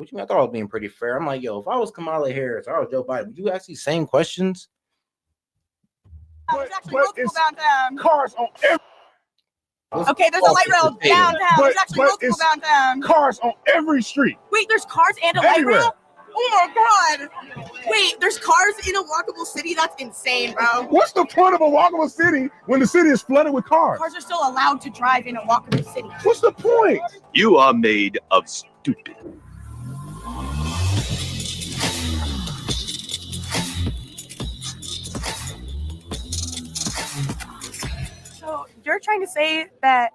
What you mean? I thought I was being pretty fair. I'm like, yo, if I was Kamala Harris or I was Joe Biden, would you ask these same questions? There's actually multiple downtown. Cars on every. Okay, there's a light rail downtown. There's actually multiple downtown. Cars on every street. Wait, there's cars and a light rail? Oh my god. Wait, there's cars in a walkable city? That's insane, bro. What's the point of a walkable city when the city is flooded with cars? Cars are still allowed to drive in a walkable city. What's the point? You are made of stupid. So you're trying to say that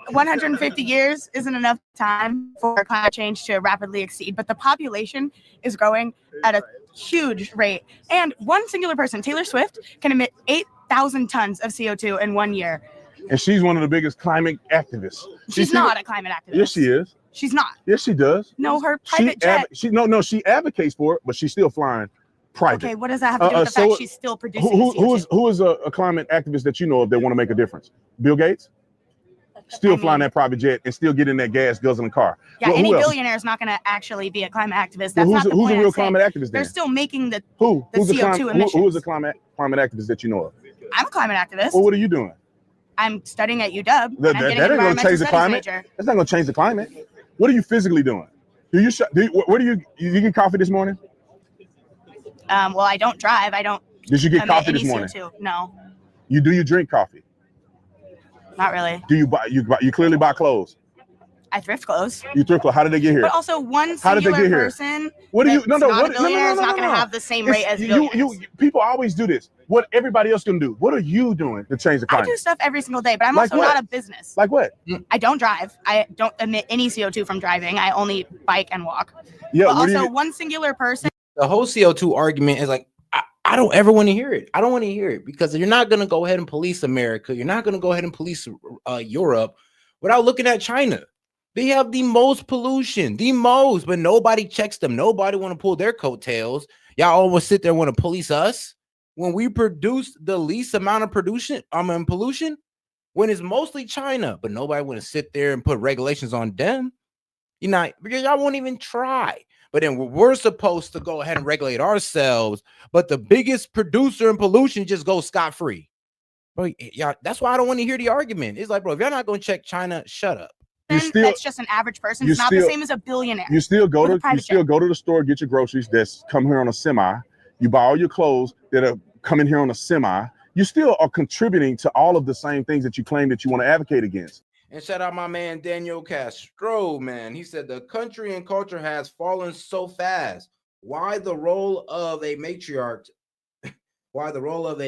150 years isn't enough time for climate change to rapidly exceed, but the population is growing at a huge rate. And one singular person, Taylor Swift, can emit 8,000 tons of CO2 in 1 year. And she's one of the biggest climate activists. She's not a climate activist. Yes, she is. She's not. Yes, she does. No, her private jet. She advocates for it, but she's still flying private. Okay, what does that have to do with the fact she's still producing CO2? Who is a climate activist that you know of that want to make a difference? Bill Gates? Still flying that private jet and still getting that gas guzzling car. Yeah, any billionaire is not going to actually be a climate activist. That's not the point. Who's a real climate activist then? They're still making the who's CO2 emissions. Who is a climate activist that you know of? I'm a climate activist. Well, what are you doing? I'm studying at UW. That ain't going to change the climate. That's not going to change the climate. What are you physically doing? Where do you get coffee this morning? Well, I don't drive. I don't. Did you get coffee this morning? CO2. No. You drink coffee? Not really. Do you buy? You clearly buy clothes. I thrift clothes. You thrift clothes. How did they get here? But also, one singular person. What do you? No. What? Billionaire is not going to have the same rate as billionaires. People always do this. What everybody else can do. What are you doing to change the climate? I do stuff every single day, but I'm also not a business. Like what? I don't drive. I don't emit any CO2 from driving. I only bike and walk. Yeah. But also, one singular person. The whole CO2 argument is like, I don't ever want to hear it. I don't want to hear it because you're not going to go ahead and police America. You're not going to go ahead and police Europe without looking at China. They have the most pollution, but nobody checks them. Nobody want to pull their coattails. Y'all almost sit there and want to police us when we produce the least amount of pollution, when it's mostly China, but nobody want to sit there and put regulations on them. Because y'all won't even try. But then we're supposed to go ahead and regulate ourselves, but the biggest producer in pollution just goes scot-free. Bro, yeah, that's why I don't want to hear the argument. It's like, bro, if you're not going to check China, shut up. That's just an average person. It's not the same as a billionaire. You still go to the store, get your groceries. That's come here on a semi. You buy all your clothes that are coming here on a semi. You still are contributing to all of the same things that you claim that you want to advocate against. And shout out my man Daniel Castro, man. He said the country and culture has fallen so fast. Why the role of a matriarch? Why the role of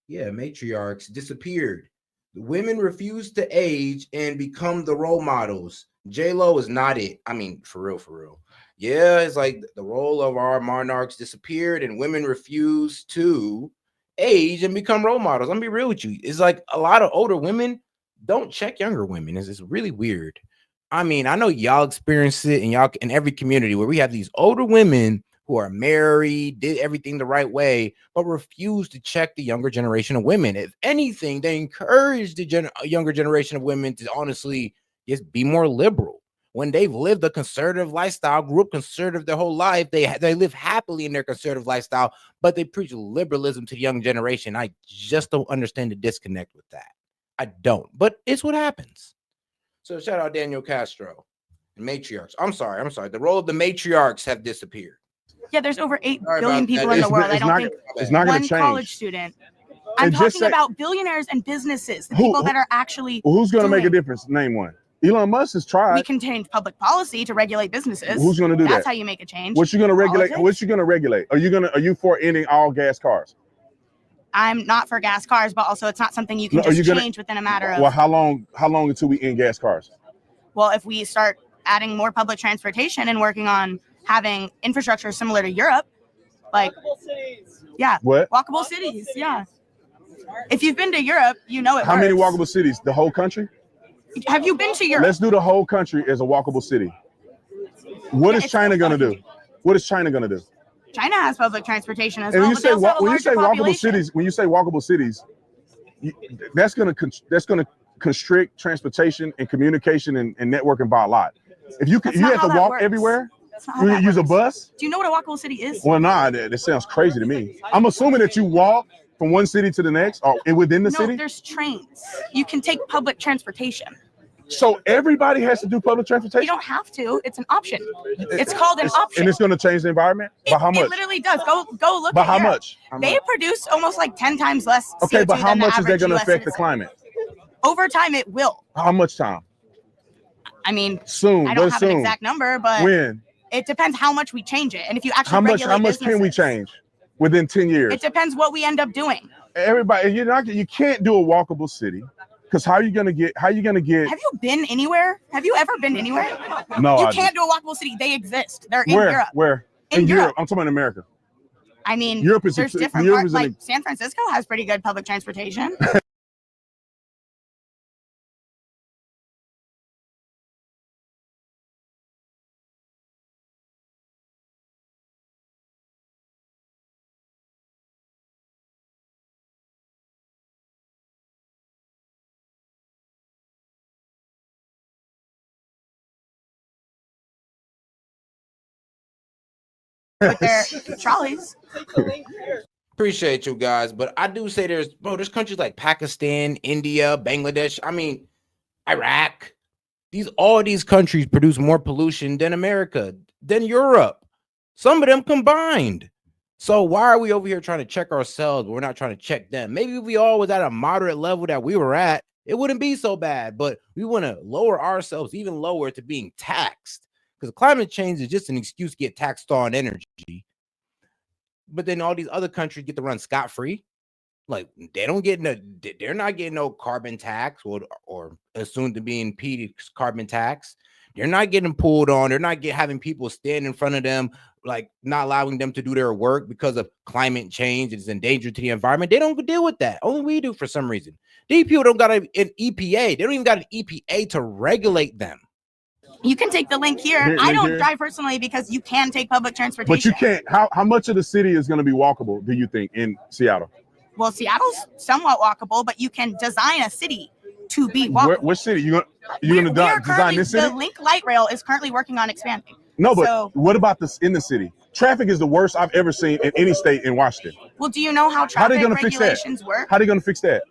matriarchs disappeared? The women refuse to age and become the role models. J-Lo is not it. I mean, for real. Yeah, it's like the role of our monarchs disappeared and women refuse to age and become role models. I'm gonna be real with you. It's like a lot of older women don't check younger women. It's really weird. I mean, I know y'all experience it in every community where we have these older women who are married, did everything the right way, but refuse to check the younger generation of women. If anything, they encourage the younger generation of women to honestly just be more liberal. When they've lived a conservative lifestyle, grew up conservative their whole life, they live happily in their conservative lifestyle, but they preach liberalism to the young generation. I just don't understand the disconnect with that. I don't, but it's what happens. So shout out Daniel Castro. Matriarchs. I'm sorry. The role of the matriarchs have disappeared. Yeah, there's over 8 billion people in the world. I don't think it's not going to change. College student. I'm talking about billionaires and businesses, the people that are actually. Who's going to make a difference? Name one. Elon Musk has tried. We can change public policy to regulate businesses. Who's going to do that? That's how you make a change. What you going to regulate? What you going to regulate? Are you for ending all gas cars? I'm not for gas cars, but also it's not something you can change within a matter of. Well, how long until we end gas cars? Well, if we start adding more public transportation and working on having infrastructure similar to Europe, like walkable cities, yeah. If you've been to Europe, you know it. How many walkable cities? The whole country? Have you been to Europe? Let's do the whole country as a walkable city. What is China going to do? What is China going to do? China has public transportation as well. When you say walkable cities, that's going to constrict transportation and communication and networking by a lot. If you have to walk everywhere, That's not how You that use a works. bus? Do you know what a walkable city is? Well, nah, that sounds crazy to me. I'm assuming that you walk from one city to the next or within the No, city? there's trains. You can take public transportation. So everybody has to do public transportation? You don't have to. It's an option. It's called an option. And it's going to change the environment? By how much? It literally does. Go look By at how Europe. much? They produce almost like 10 times less CO2 Okay, but how than the much is that average going to US affect the citizen. climate? Over time, it will. How much time? I mean, soon. I don't What have soon? an exact number, but when? It depends how much we change it. And if you actually How much regulate can we change within 10 years? It depends what we end up doing. Everybody, you can't do a walkable city. Because how are you gonna get? Have you been anywhere? Have you ever been anywhere? No, you can't do a walkable city. They exist. They're in Europe. Where? In Europe. I'm talking about America. I mean, Europe is there's different parts. Like San Francisco has pretty good public transportation. With their trolleys. Appreciate you guys, but I do say there's countries like Pakistan, India, Bangladesh. I mean, Iraq. All these countries produce more pollution than America, than Europe. Some of them combined. So why are we over here trying to check ourselves? We're not trying to check them. Maybe if we all was at a moderate level that we were at, it wouldn't be so bad. But we want to lower ourselves even lower to being taxed. Because climate change is just an excuse to get taxed on energy. But then all these other countries get to run scot-free. Like they're not getting no carbon tax or soon to be impeded carbon tax. They're not getting pulled on. They're not having people stand in front of them, like not allowing them to do their work because of climate change. It's in danger to the environment. They don't deal with that. Only we do for some reason. These people don't got an EPA. They don't even got an EPA to regulate them. You can take the link here. I don't drive personally because you can take public transportation. But you can't. How much of the city is going to be walkable, do you think, in Seattle? Well, Seattle's somewhat walkable, but you can design a city to be walkable. What city? You're going to design this city? The Link Light Rail is currently working on expanding. No, but what about this in the city? Traffic is the worst I've ever seen in any state in Washington. Well, do you know how traffic regulations work? How are they going to fix that?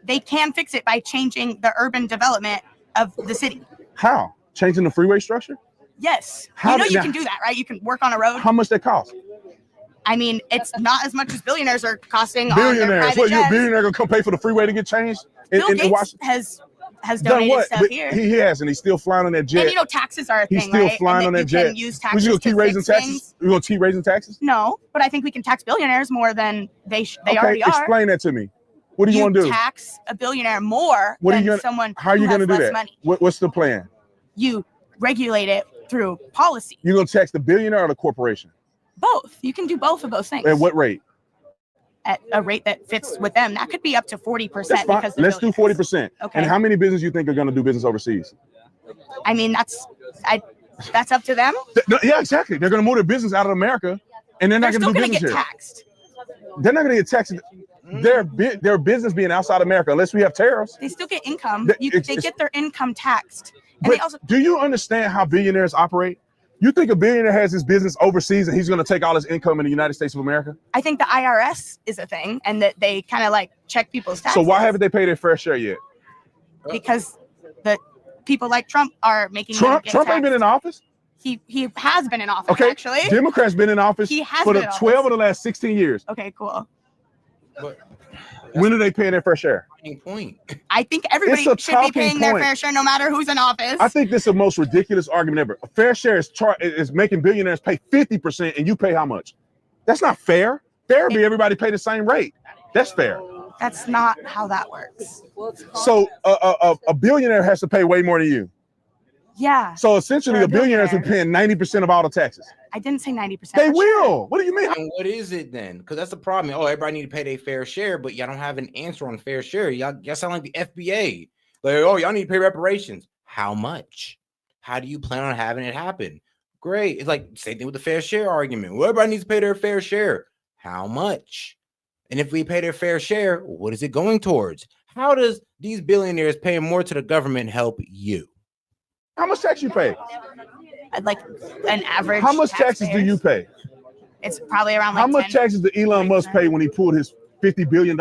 They can fix it by changing the urban development of the city. How? Changing the freeway structure? Yes. You can do that, right? You can work on a road. How much that cost? I mean, it's not as much as billionaires are costing. Billionaires? What, you a billionaire gonna come pay for the freeway to get changed? Bill Gates has donated stuff here. He has, and he's still flying on that jet. And taxes are a thing, he's still right? flying on that jet. Use We just gonna keep raising taxes? We're gonna keep raising taxes? No, but I think we can tax billionaires more than they already are. Explain that to me. What do you want to do? Tax a billionaire more than someone how are you going to do that? Money. What's the plan? You regulate it through policy. You're going to tax the billionaire or the corporation? Both. You can do both of those things. At what rate? At a rate that fits with them. That could be up to 40%. Because let's do 40%. Okay. And how many businesses you think are going to do business overseas? I mean, that's up to them. Yeah, exactly. They're going to move their business out of America, and they're not going to do business here. Taxed. They're not going to get taxed. Their business being outside America, unless we have tariffs. They still get income. They get their income taxed. And but do you understand how billionaires operate? You think a billionaire has his business overseas and he's going to take all his income in the United States of America? I think the IRS is a thing, and that they kind of like check people's taxes. So why haven't they paid their fair share yet? Because the people like Trump are making Trump ain't been in office. He has been in office. Okay, actually. Democrats been in office for the 12 of the last 16 years. Okay, cool. But when are they paying their fair share? Point. I think everybody should be paying their fair share no matter who's in office. I think this is the most ridiculous argument ever. A fair share is making billionaires pay 50% and you pay how much? That's not fair. Fair would be everybody pay the same rate. That's fair. That's not how that works. So a billionaire has to pay way more than you. Yeah. So essentially, a billionaire is paying 90% of all the taxes. I didn't say 90%. They will. What do you mean? And what is it then? Because that's the problem. Oh, everybody need to pay their fair share, but y'all don't have an answer on fair share. Y'all sound like the FBA. Like, oh, y'all need to pay reparations. How much? How do you plan on having it happen? Great. It's like same thing with the fair share argument. Well, everybody needs to pay their fair share. How much? And if we pay their fair share, what is it going towards? How does these billionaires paying more to the government help you? How much tax you pay? like an average. How much taxes do you pay? It's probably around like how much taxes did Elon Musk pay when he pulled his $50 billion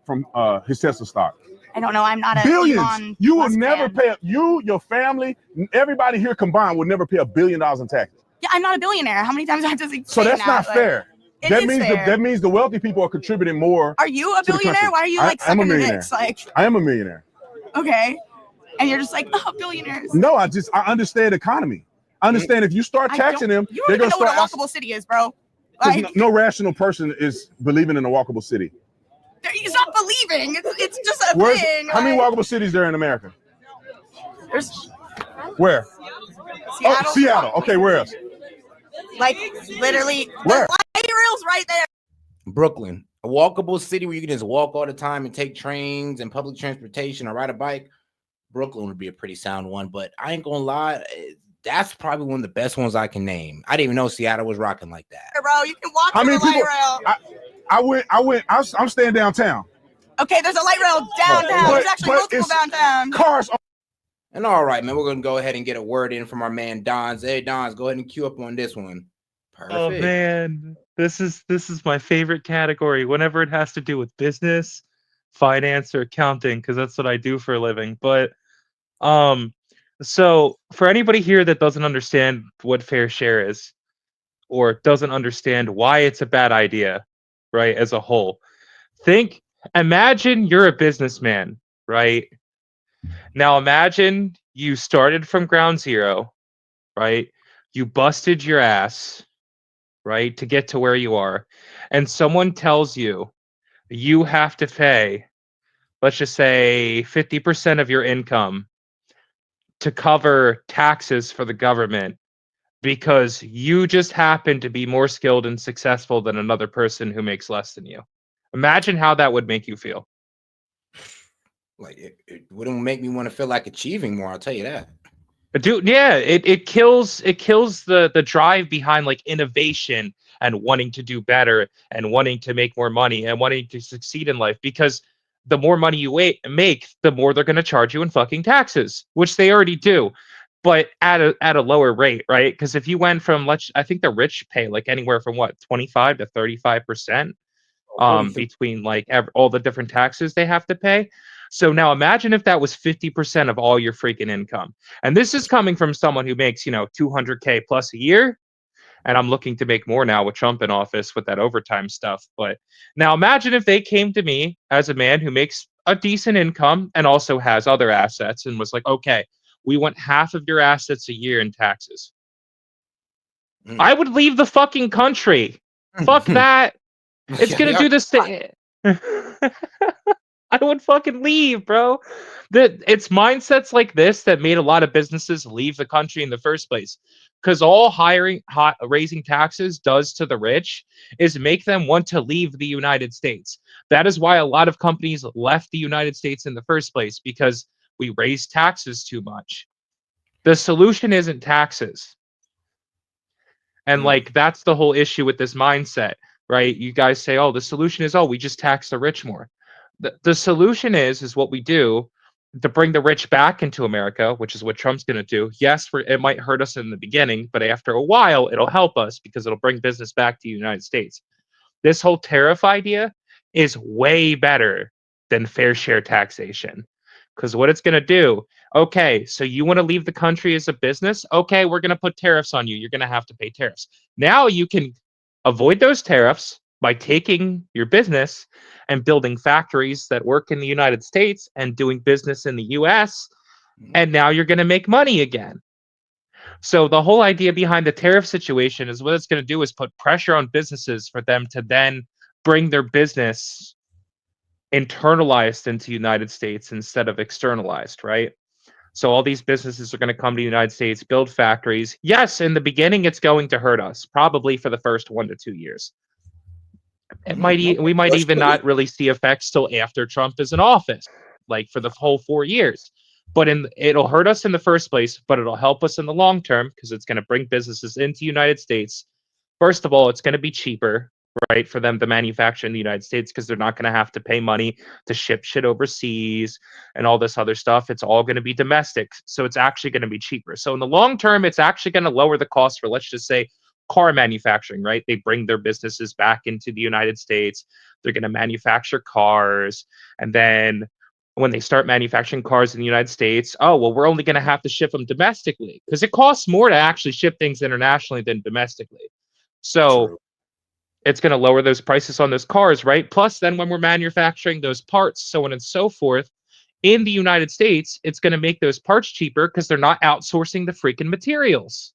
from his Tesla stock? I don't know. I'm not a billions. Elon You will Musk never fan. pay. You, your family, everybody here combined will never pay $1 billion in taxes. Yeah, I'm not a billionaire. How many times do I have to say So that's not fair. That means that means the wealthy people are contributing more. Are you a billionaire? Why are you like sucking the dicks? Like, I am a millionaire. Okay, and you're just like, oh, billionaires. No, I understand economy. I understand if you start taxing them, you don't even know what a walkable city is, bro. Like, no rational person is believing in a walkable city. He's not believing. It's just a thing. How many walkable cities there in America? There's where? Seattle. Oh, Seattle. Okay, where else? Like literally, where? The light rail's right there. Brooklyn, a walkable city where you can just walk all the time and take trains and public transportation or ride a bike. Brooklyn would be a pretty sound one, but I ain't gonna lie, that's probably one of the best ones I can name. I didn't even know Seattle was rocking like that. Bro, you can walk on the light rail. I'm staying downtown. Okay, there's a light rail downtown. There's actually multiple downtown. Cars. And all right, man, we're gonna go ahead and get a word in from our man Dons. Hey, Dons, go ahead and queue up on this one. Perfect. Oh man, this is my favorite category. Whenever it has to do with business, finance, or accounting, because that's what I do for a living. But so for anybody here that doesn't understand what fair share is, or doesn't understand why it's a bad idea, right, as a whole, imagine you're a businessman, right? Now imagine you started from ground zero, right? You busted your ass, right, to get to where you are. And someone tells you you have to pay, let's just say 50% of your income to cover taxes for the government because you just happen to be more skilled and successful than another person who makes less than you. Imagine how that would make you feel. Like it wouldn't make me want to feel like achieving more, I'll tell you that. Dude, yeah, it kills the drive behind like innovation and wanting to do better and wanting to make more money and wanting to succeed in life, because the more money you make, the more they're going to charge you in fucking taxes, which they already do, but at a lower rate, right? Because if you went from I think the rich pay like anywhere from 25 to 35% between like all the different taxes they have to pay. So now imagine if that was 50% of all your freaking income. And this is coming from someone who makes, $200K plus a year. And I'm looking to make more now with Trump in office with that overtime stuff. But now imagine if they came to me as a man who makes a decent income and also has other assets and was like, okay, we want half of your assets a year in taxes. I would leave the fucking country. Fuck that. It's going to do this thing. I would fucking leave, bro. It's mindsets like this that made a lot of businesses leave the country in the first place. Because all raising taxes does to the rich is make them want to leave the United States. That is why a lot of companies left the United States in the first place, because we raise taxes too much. The solution isn't taxes. And like, that's the whole issue with this mindset, right? You guys say, oh, the solution is, we just tax the rich more. The solution is what we do to bring the rich back into America, which is what Trump's going to do. Yes, it might hurt us in the beginning, but after a while, it'll help us because it'll bring business back to the United States. This whole tariff idea is way better than fair share taxation, because what it's going to do, okay, so you want to leave the country as a business? Okay, we're going to put tariffs on you. You're going to have to pay tariffs. Now you can avoid those tariffs by taking your business and building factories that work in the United States and doing business in the US, and now you're going to make money again. So the whole idea behind the tariff situation is what it's going to do is put pressure on businesses for them to then bring their business internalized into the United States instead of externalized, right? So all these businesses are going to come to the United States, build factories. Yes, in the beginning, it's going to hurt us, probably for the first 1 to 2 years. We might even not really see effects till after Trump is in office, like for the whole 4 years. But it'll hurt us in the first place, but it'll help us in the long term because it's going to bring businesses into the United States. First of all, it's going to be cheaper, right, for them to manufacture in the United States because they're not going to have to pay money to ship shit overseas and all this other stuff. It's all going to be domestic. So it's actually going to be cheaper. So in the long term, it's actually going to lower the cost for, let's just say, car manufacturing, right? They bring their businesses back into the United States. They're going to manufacture cars. And then when they start manufacturing cars in the United States, oh, well, we're only going to have to ship them domestically because it costs more to actually ship things internationally than domestically. So True. it's going to lower those prices on those cars, right? Plus, then when we're manufacturing those parts, so on and so forth, in the United States, it's going to make those parts cheaper because they're not outsourcing the freaking materials,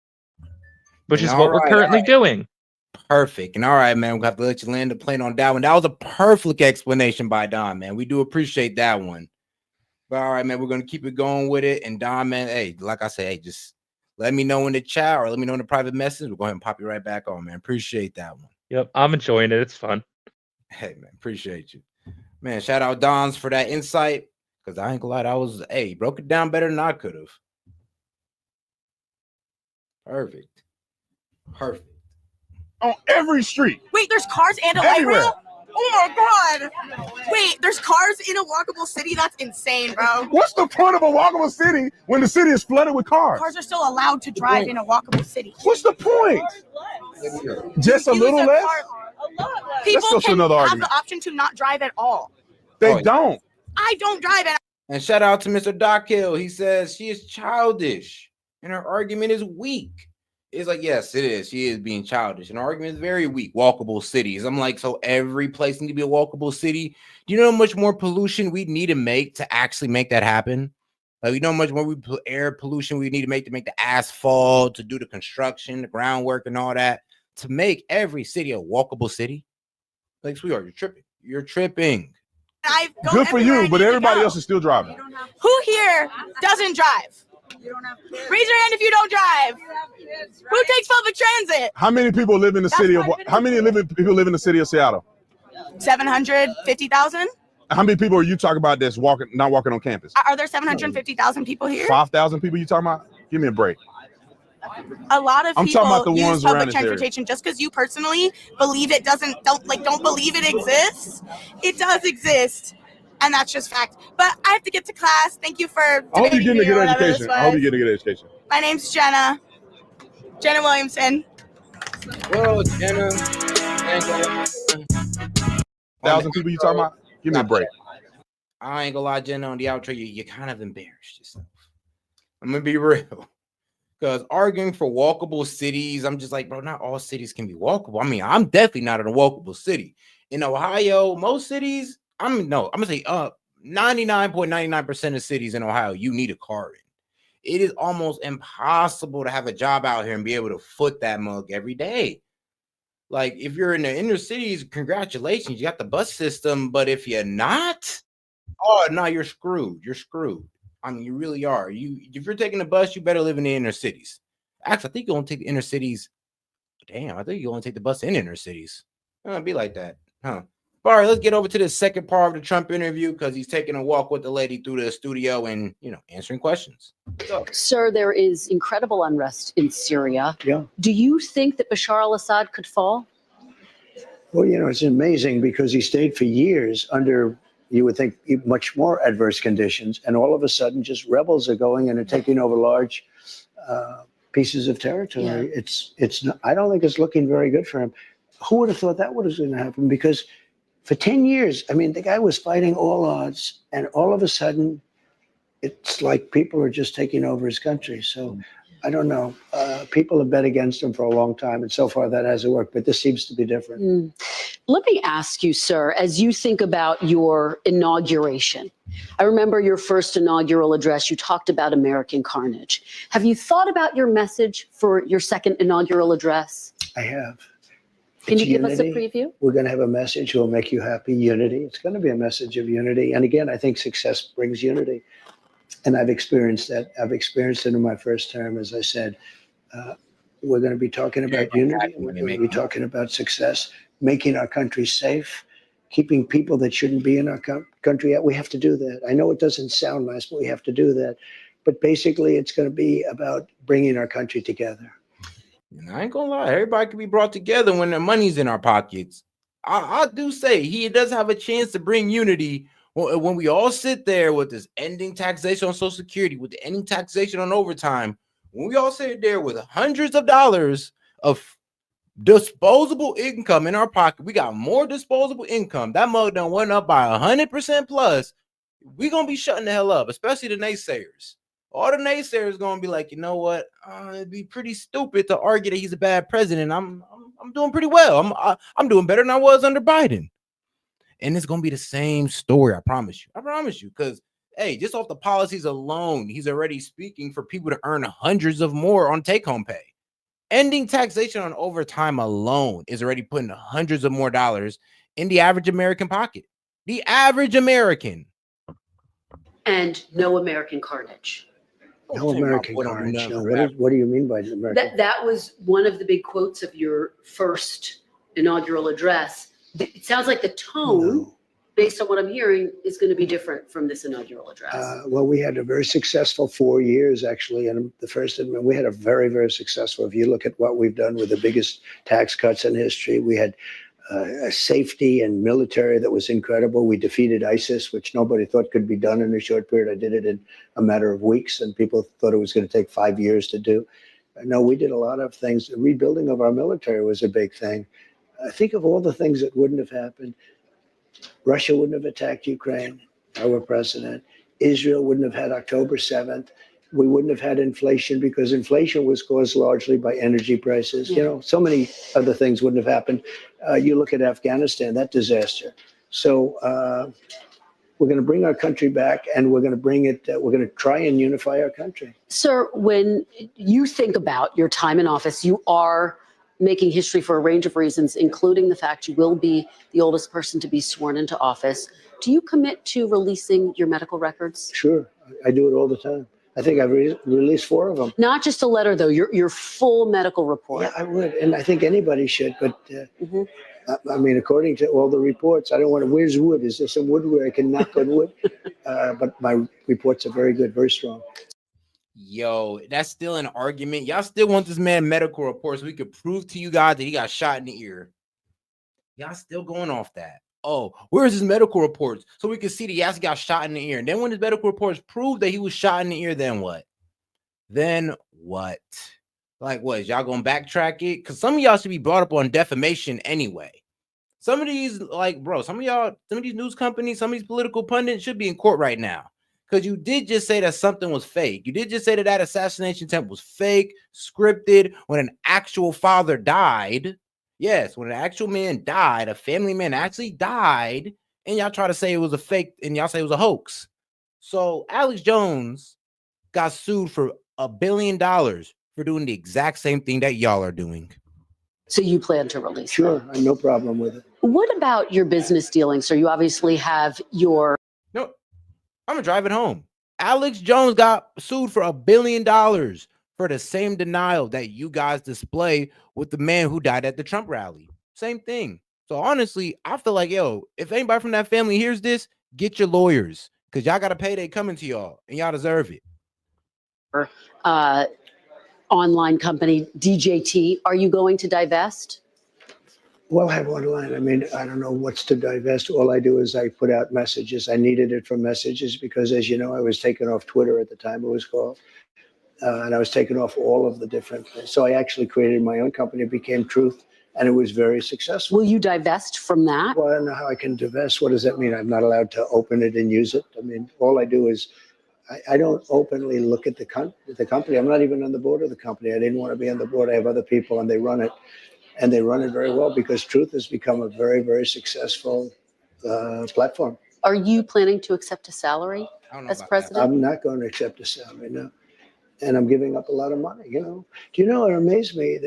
which And is what we're currently doing. Perfect. And all right, man, we'll have to let you land the plane on that one. That was a perfect explanation by Don, man. We do appreciate that one. But all right, man, we're going to keep it going with it. And Don, man, hey, like I said, hey, just let me know in the chat or let me know in the private message. We'll go ahead and pop you right back on, man. Appreciate that one. Yep, I'm enjoying it. It's fun. Hey, man, appreciate you. Man, shout out Don's for that insight. Because I ain't gonna lie, that was, hey, broke it down better than I could have. Perfect. Perfect. On every street. Wait, there's cars and a light rail? Oh my God. Wait, there's cars in a walkable city? That's insane, bro. What's the point of a walkable city when the city is flooded with cars? Cars are still allowed to drive in a walkable city. What's the point? Just a little less? People Let's go to can another have argument. the option to not drive at all. They don't. I don't drive and And shout out to Mr. Doc Hill. He says she is childish and her argument is weak. It's like, yes, it is. She is being childish. And her argument is very weak. Walkable cities. I'm like, so every place needs to be a walkable city. Do you know how much more pollution we need to make to actually make that happen? Like, you know how much more air pollution we need to make the asphalt, to do the construction, the groundwork, and all that, to make every city a walkable city? Like, sweetheart, you're tripping. You're tripping. Good for you, but everybody else is still driving. who here doesn't drive? Raise your hand if you don't drive. Who takes public transit? How many people live in the city of? How many people live in the city of Seattle? 750,000. How many people are you talking about that's not walking on campus? Are there 750,000 people here? 5,000 people you talking about? Give me a break. A lot of I'm people talking about the use ones around public this area. transportation just because you personally believe it don't believe it exists. It does exist, and that's just fact. But I have to get to class. Thank you for I hope you're getting a good education. I hope you're getting a good education. My name's Jenna Williamson. Well, Jenna. 1,000 people you talking about? Give me a break. I ain't gonna lie, Jenna, on the outro, you kind of embarrassed yourself. I'm gonna be real. Because arguing for walkable cities, I'm just like, bro, not all cities can be walkable. I mean, I'm definitely not in a walkable city. In Ohio, most cities, I'm gonna say 99.99% of cities in Ohio, you need a car in. It is almost impossible to have a job out here and be able to foot that mug every day. Like, if you're in the inner cities, congratulations, you got the bus system. But if you're not, oh no, you're screwed. You're screwed. I mean, you really are. If you're taking the bus, you better live in the inner cities. Actually, I think you only take the inner cities. Damn, I think you only take the bus in inner cities. It'd be like that, huh? All right, let's get over to the second part of the Trump interview because he's taking a walk with the lady through the studio and, answering questions. Sir, there is incredible unrest in Syria. Yeah. Do you think that Bashar al-Assad could fall? Well, it's amazing because he stayed for years under, you would think, much more adverse conditions. And all of a sudden, just rebels are going in and taking over large pieces of territory. Yeah. It's not, I don't think it's looking very good for him. Who would have thought that was going to happen? Because for 10 years, I mean, the guy was fighting all odds. And all of a sudden, it's like people are just taking over his country. So I don't know. People have bet against him for a long time, and so far that hasn't worked. But this seems to be different. Let me ask you, sir, as you think about your inauguration, I remember your first inaugural address, you talked about American carnage. Have you thought about your message for your second inaugural address? I have. Can It's you give us a unity. preview? We're going to have a message that will make you happy, unity. It's going to be a message of unity. And again, I think success brings unity. And I've experienced that. I've experienced it in my first term. As I said, we're going to be talking about unity. We're going to be talking about success, making our country safe, keeping people that shouldn't be in our country out. We have to do that. I know it doesn't sound nice, but we have to do that. But basically, it's going to be about bringing our country together. And I ain't gonna lie, everybody can be brought together when their money's in our pockets. I do say he does have a chance to bring unity when we all sit there with this ending taxation on Social Security, with the ending taxation on overtime. When we all sit there with hundreds of dollars of disposable income in our pocket, we got more disposable income. That mug done went up by 100% plus. We gonna be shutting the hell up, especially the naysayers. All the naysayers gonna be like, you know what? It'd be pretty stupid to argue that he's a bad president. I'm doing pretty well. I'm doing better than I was under Biden, and it's gonna be the same story. I promise you. I promise you. Because hey, just off the policies alone, he's already speaking for people to earn hundreds of more on take-home pay. Ending taxation on overtime alone is already putting hundreds of more dollars in the average American pocket. The average American. And no American carnage. No American carnage. No. What do you mean by American? That was one of the big quotes of your first inaugural address. It sounds like the tone, based on what I'm hearing, is going to be different from this inaugural address. Well, we had a very successful 4 years, actually. And the first, we had a very, very successful. If you look at what we've done with the biggest tax cuts in history, we had safety and military that was incredible. We defeated ISIS, which nobody thought could be done in a short period. I did it in a matter of weeks, and people thought it was going to take 5 years to do. No, we did a lot of things. The rebuilding of our military was a big thing. Think of all the things that wouldn't have happened. Russia wouldn't have attacked Ukraine, our president. Israel wouldn't have had October 7th. We wouldn't have had inflation because inflation was caused largely by energy prices. You know, so many other things wouldn't have happened. You look at Afghanistan, that disaster. So we're going to bring our country back, and we're going to bring it, we're going to try and unify our country. Sir, when you think about your time in office, you are making history for a range of reasons, including the fact you will be the oldest person to be sworn into office. Do you commit to releasing your medical records? Sure. I do it all the time. I think I've released 4 of them. Not just a letter, though, your full medical report. Yeah, I would. And I think anybody should. But I mean, according to all the reports, I don't want to, where's wood? Is there some wood where I can knock on wood? But my reports are very good, very strong. Yo, that's still an argument. Y'all still want this man medical report so we could prove to you guys that he got shot in the ear. Y'all still going off that. Oh, where's his medical reports? So we can see that he actually got shot in the ear. And then when his medical reports prove that he was shot in the ear, then what? Then what? Like what? Is y'all gonna backtrack it? Because some of y'all should be brought up on defamation anyway. Some of these, like, bro, some of these news companies, some of these political pundits should be in court right now. Because you did just say that something was fake. You did just say that that assassination attempt was fake, scripted, when an actual father died. Yes, when an actual man died, a family man actually died, and y'all try to say it was a fake, and y'all say it was a hoax. So Alex Jones got sued for $1 billion for doing the exact same thing that y'all are doing. So you plan to release it? Sure, I have no problem with it. What about your business dealings? So you obviously have your... No, I'm gonna drive it home. Alex Jones got sued for $1 billion for the same denial that you guys display with the man who died at the Trump rally. Same thing. So honestly, I feel like, yo, if anybody from that family hears this, get your lawyers, because y'all got a payday coming to y'all, and y'all deserve it. Online company, DJT, are you going to divest? Well, I have one line. I mean, I don't know what's to divest. All I do is I put out messages. I needed it for messages because, as you know, I was taken off Twitter at the time it was called. And I was taken off all of the different things. So I actually created my own company. It became Truth, and it was very successful. Will you divest from that? Well, I don't know how I can divest. What does that mean? I'm not allowed to open it and use it? I mean, all I do is I don't openly look at the company. I'm not even on the board of the company. I didn't want to be on the board. I have other people, and they run it. And they run it very well because Truth has become a very, very successful platform. Are you planning to accept a salary as president? I'm not going to accept a salary, no. And I'm giving up a lot of money, you know. Do you know what amazed me?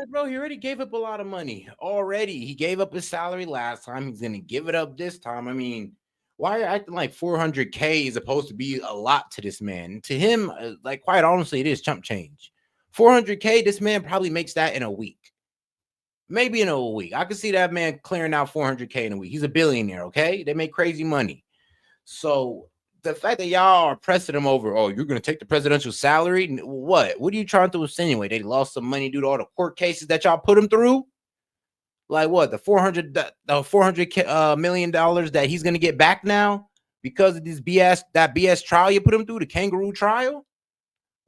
Bro, he already gave up a lot of money already. He gave up his salary last time. He's going to give it up this time. I mean, why are you acting like 400K is supposed to be a lot to this man? To him, like, quite honestly, it is chump change. 400K, this man probably makes that in a week. Maybe in a week. I could see that man clearing out 400K in a week. He's a billionaire, okay? They make crazy money. So the fact that y'all are pressing him over, oh, you're going to take the presidential salary? What? What are you trying to insinuate? They lost some money due to all the court cases that y'all put him through? Like what? The $400 million that he's gonna get back now because of this BS trial you put him through, the kangaroo trial.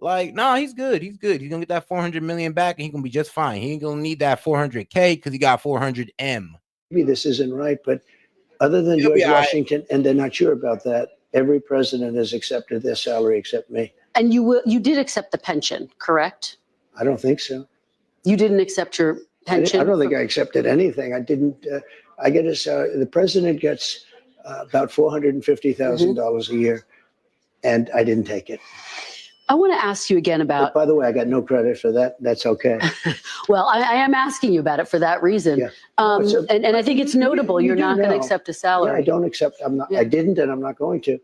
Like, nah, he's good. He's good. He's gonna get that 400 million back, and he's gonna be just fine. He ain't gonna need that 400K because he got 400M. Maybe this isn't right, but other than He'll be George all right. Washington, and they're not sure about that, every president has accepted their salary except me. And you did accept the pension, correct? I don't think so. You didn't accept your pension? I don't think I accepted anything. I didn't. I get the president gets about $450,000 a year, and I didn't take it. I want to ask you again about. But by the way, I got no credit for that. That's okay. Well, I am asking you about it for that reason. Yeah. And I think it's notable you're not going to accept a salary. Yeah, I don't accept. I'm not. Yeah. I didn't, and I'm not going to.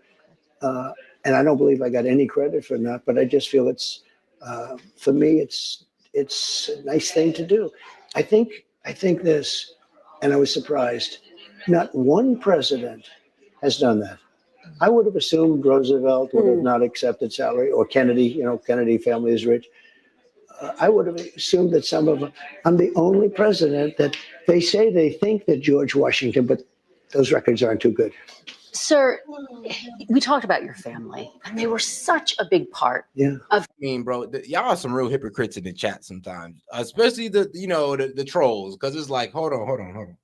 And I don't believe I got any credit for that. But I just feel it's for me. It's a nice thing to do. I think this, and I was surprised. Not one president has done that. I would have assumed Roosevelt would have not accepted salary, or Kennedy. Kennedy family is rich. I would have assumed that some of them. I'm the only president that they say they think that George Washington, but those records aren't too good. Sir, we talked about your family, and they were such a big part. Yeah. I mean, bro, y'all are some real hypocrites in the chat sometimes, especially the trolls, because it's like, hold on.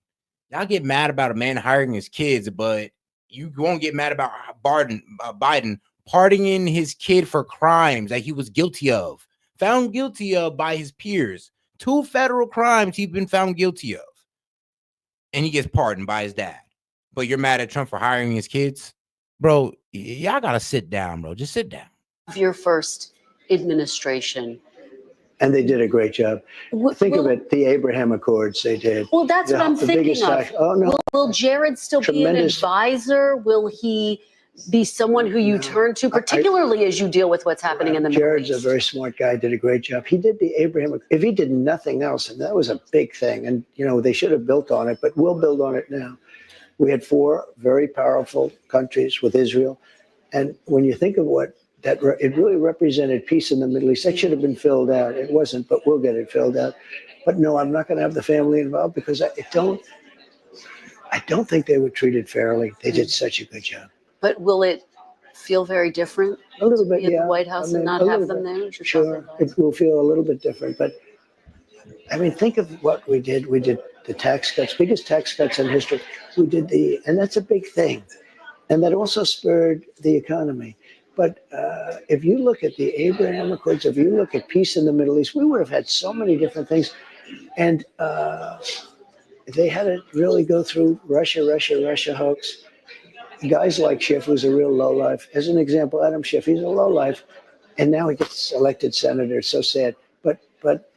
Y'all get mad about a man hiring his kids, but you won't get mad about Biden pardoning his kid for crimes that he was guilty of, found guilty of by his peers. 2 federal crimes he's been found guilty of, and he gets pardoned by his dad. But you're mad at Trump for hiring his kids? Bro, y'all gotta sit down, bro. Just sit down. Your first administration. And they did a great job. Think of it, the Abraham Accords they did. Well, that's what I'm thinking of. Oh, no. Will Jared still be an advisor? Will he be someone who you turn to, particularly as you deal with what's happening in the Middle East? Jared's a very smart guy, did a great job. He did the Abraham, if he did nothing else, and that was a big thing, and they should have built on it, but we'll build on it now. We had 4 very powerful countries with Israel. And when you think of what it really represented peace in the Middle East. That should have been filled out. It wasn't, but we'll get it filled out. But no, I'm not going to have the family involved because I don't think they were treated fairly. They did such a good job. But will it feel very different? A little bit, yeah. The White House and not have them there? Sure, it will feel a little bit different. But I mean, think of what we did. We did the tax cuts, biggest tax cuts in history. We did and that's a big thing. And that also spurred the economy. But if you look at the Abraham Accords, if you look at peace in the Middle East, we would have had so many different things. And they had to really go through Russia hoax. Guys like Schiff, who's a real lowlife. As an example, Adam Schiff, he's a lowlife. And now he gets elected senator. It's so sad. But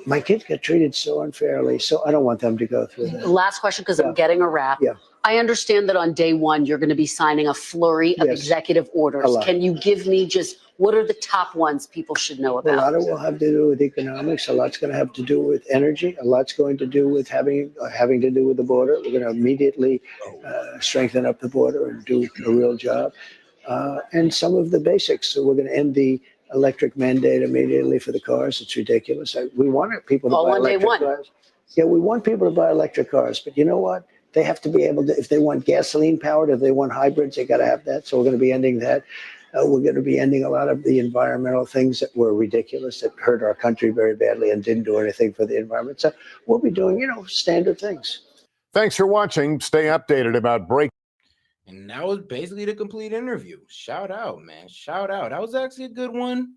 my kids got treated so unfairly, so I don't want them to go through that. Last question, because I'm getting a wrap. Yeah. I understand that on day one, you're going to be signing a flurry of executive orders. Can you give me just what are the top ones people should know about? A lot of it will have to do with economics. A lot's going to have to do with energy. A lot's going to do with having to do with the border. We're going to immediately strengthen up the border and do a real job. And some of the basics. So we're going to end the electric mandate immediately for the cars. It's ridiculous. We want people to buy electric cars. Yeah, we want people to buy electric cars. But you know what? They have to be able to, if they want gasoline powered, if they want hybrids, they got to have that. So we're going to be ending that. We're going to be ending a lot of the environmental things that were ridiculous, that hurt our country very badly and didn't do anything for the environment. So we'll be doing, standard things. Thanks for watching. Stay updated about break. And that was basically the complete interview. Shout out, man. Shout out. That was actually a good one.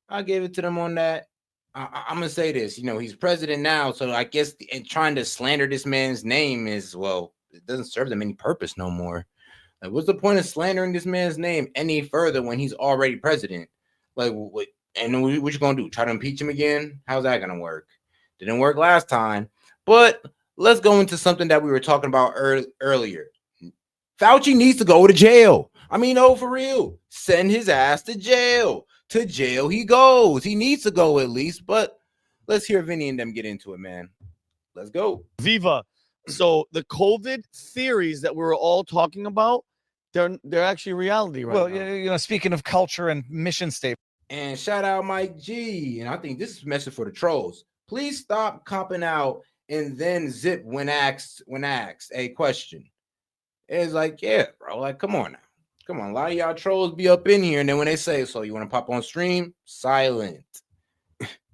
I gave it to them on that. I'm going to say this, he's president now. So I guess trying to slander this man's name is, well, it doesn't serve them any purpose no more. Like, what's the point of slandering this man's name any further when he's already president? Like, what you going to do? Try to impeach him again? How's that going to work? Didn't work last time. But let's go into something that we were talking about earlier. Fauci needs to go to jail. I mean, for real. Send his ass to jail. To jail he goes. He needs to go at least. But let's hear Vinny and them get into it, man. Let's go. Viva. So the COVID theories that we were all talking about, they're actually reality right now. Well, speaking of culture and mission statement. And shout out Mike G. And I think this is a message for the trolls. Please stop copping out And then Zip, when asked a question, it's like, yeah, bro, like, come on now. Come on, a lot of y'all trolls be up in here, and then when they say, so you want to pop on stream? Silent.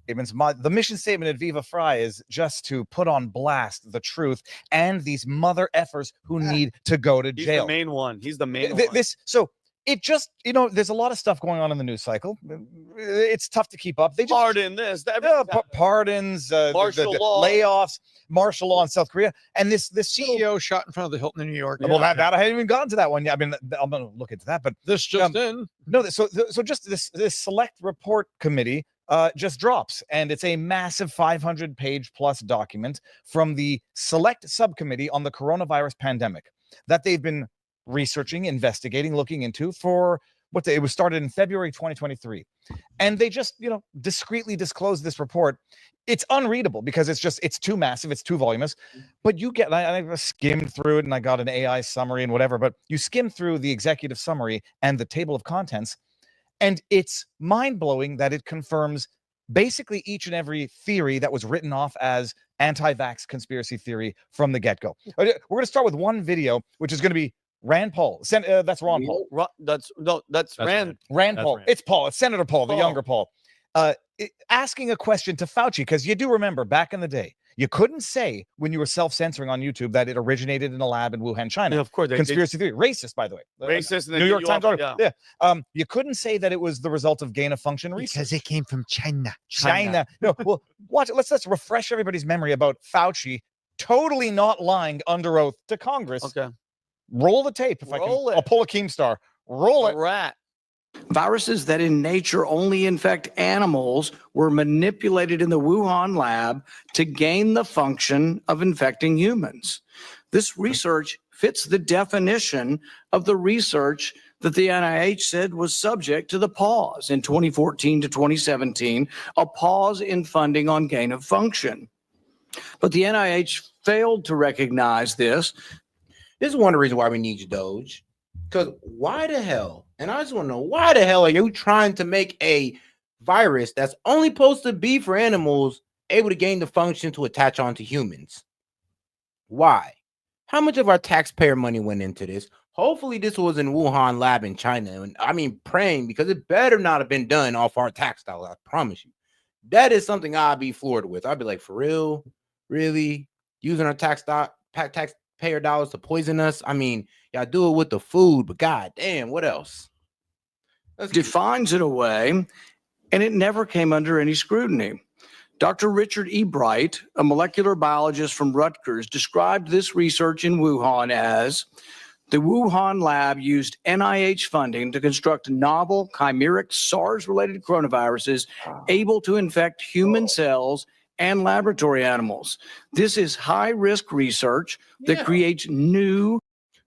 The mission statement at Viva Fry is just to put on blast the truth and these mother effers who need to go to jail. He's the main one. He's the main one. So it just, there's a lot of stuff going on in the news cycle. It's tough to keep up. They just pardon this, pardons, martial the law, layoffs, martial law in South Korea, and this CEO shot in front of the Hilton in New York. Well, that I haven't even gotten to that one yet. I mean, I'm going to look into that, but this just in. No, so just this select report committee just drops, and it's a massive 500-page plus document from the select subcommittee on the coronavirus pandemic that they've been researching, investigating, looking into for it was started in February 2023, and they just discreetly disclosed this report. It's unreadable because it's too massive, it's too voluminous, but you get, I skimmed through it and I got an AI summary and whatever, but you skim through the executive summary and the table of contents, and it's mind-blowing that it confirms basically each and every theory that was written off as anti-vax conspiracy theory from the get-go. We're going to start with one video, which is going to be Rand Paul. That's Ron Paul. That's Rand. Rand Paul. It's Paul. It's Senator Paul, the younger Paul. Asking a question to Fauci, because you do remember back in the day, you couldn't say when you were self-censoring on YouTube that it originated in a lab in Wuhan, China. Yeah, of course. Conspiracy theory. Racist, by the way. Racist. New York Times article. Yeah. You couldn't say that it was the result of gain-of-function research. Because it came from China. No, well, watch it. Let's refresh everybody's memory about Fauci totally not lying under oath to Congress. Okay. Roll the tape. I'll pull a Keemstar. Roll it. Rat. Viruses that in nature only infect animals were manipulated in the Wuhan lab to gain the function of infecting humans. This research fits the definition of the research that the NIH said was subject to the pause in 2014 to 2017, a pause in funding on gain of function. But the NIH failed to recognize this. This is one of the reasons why we need you, Doge. Because why the hell, and I just want to know, why the hell are you trying to make a virus that's only supposed to be for animals able to gain the function to attach onto humans? Why? How much of our taxpayer money went into this? Hopefully this was in Wuhan lab in China. And I mean, praying, because it better not have been done off our tax dollars. I promise you. That is something I'd be floored with. I'd be like, for real? Really? Using our taxpayer dollars to poison us? I mean, y'all do it with the food, but god damn, what else? Defines it away, and it never came under any scrutiny. Dr. Richard E. Bright, a molecular biologist from Rutgers, described this research in Wuhan as the Wuhan lab used NIH funding to construct novel chimeric SARS-related coronaviruses able to infect human cells and laboratory animals. This is high-risk research that creates new...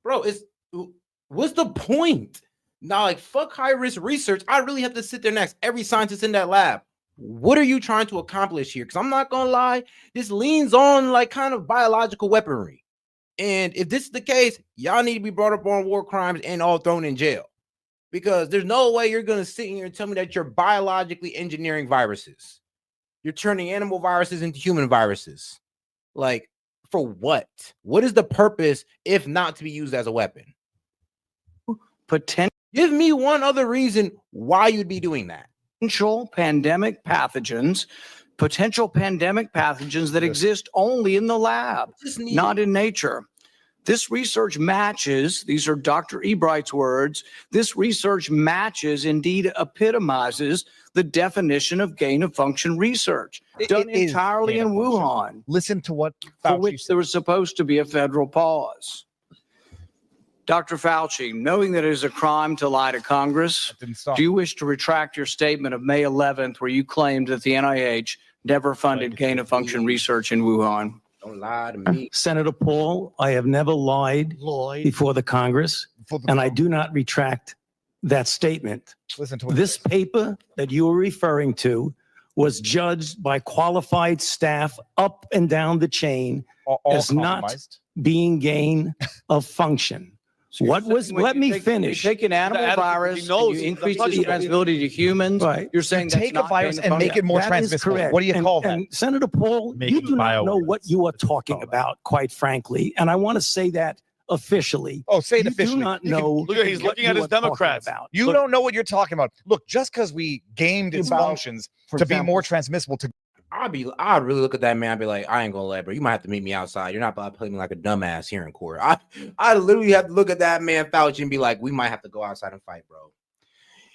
Bro, what's the point? Now, like, fuck high-risk research. I really have to sit there next every scientist in that lab. What are you trying to accomplish here? Because I'm not going to lie, this leans on, like, kind of biological weaponry. And if this is the case, y'all need to be brought up on war crimes and all thrown in jail. Because there's no way you're going to sit here and tell me that you're biologically engineering viruses. You're turning animal viruses into human viruses. Like, for what? What is the purpose if not to be used as a weapon? Give me one other reason why you'd be doing that. Potential pandemic pathogens that exist only in the lab, not in nature. This research matches, these are Dr. Ebright's words, this research matches, indeed epitomizes the definition of gain-of-function research done entirely in Wuhan. Listen to what Fauci for which there was supposed to be a federal pause. Dr. Fauci, knowing that it is a crime to lie to Congress, do you wish to retract your statement of May 11th where you claimed that the NIH never funded gain-of-function research in Wuhan? Don't lie to me. Senator Paul, I have never lied before the Congress, and I do not retract that statement. Listen to this paper that you are referring to was judged by qualified staff up and down the chain as not being gain of function. Let me finish. You take an animal virus, and you increase its transmissibility to humans. Right. You're saying You that's take a not virus gain of and make function? it more That is transmissible. correct. What do you call that? And Senator Paul, you Making do not know bioweapons. what you are talking about, quite frankly. And I want to say that officially. Oh, say it You officially. do not You can- know. Look at he's what looking at you his are talking Democrats. about. You don't know what you're talking about. Look, just because we gamed its About, functions for to be example, more transmissible to I'd really look at that man and be like, I ain't gonna let, bro. You might have to meet me outside. You're not about to play me like a dumbass here in court. I literally have to look at that man Fauci and be like, we might have to go outside and fight, bro.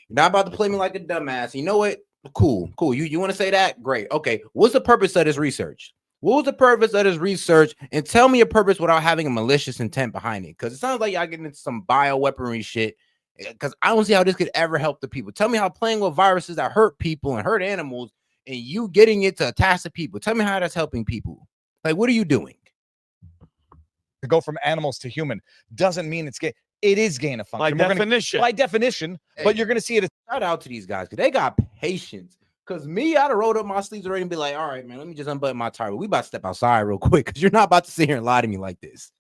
You're not about to play me like a dumbass. You know what? Cool. You want to say that? Great. Okay. What's the purpose of this research? What was the purpose of this research? And tell me a purpose without having a malicious intent behind it. Because it sounds like y'all getting into some bioweaponry shit. Because I don't see how this could ever help the people. Tell me how playing with viruses that hurt people and hurt animals and you getting it to attach to people. Tell me how that's helping people. Like, what are you doing? to go from animals to human doesn't mean it's it is gain of function. By definition. By definition, but you're going to see it. Shout out to these guys because they got patience. Because me, I'd have rolled up my sleeves already and be like, all right, man, let me just unbutton my tie. We about to step outside real quick because you're not about to sit here and lie to me like this.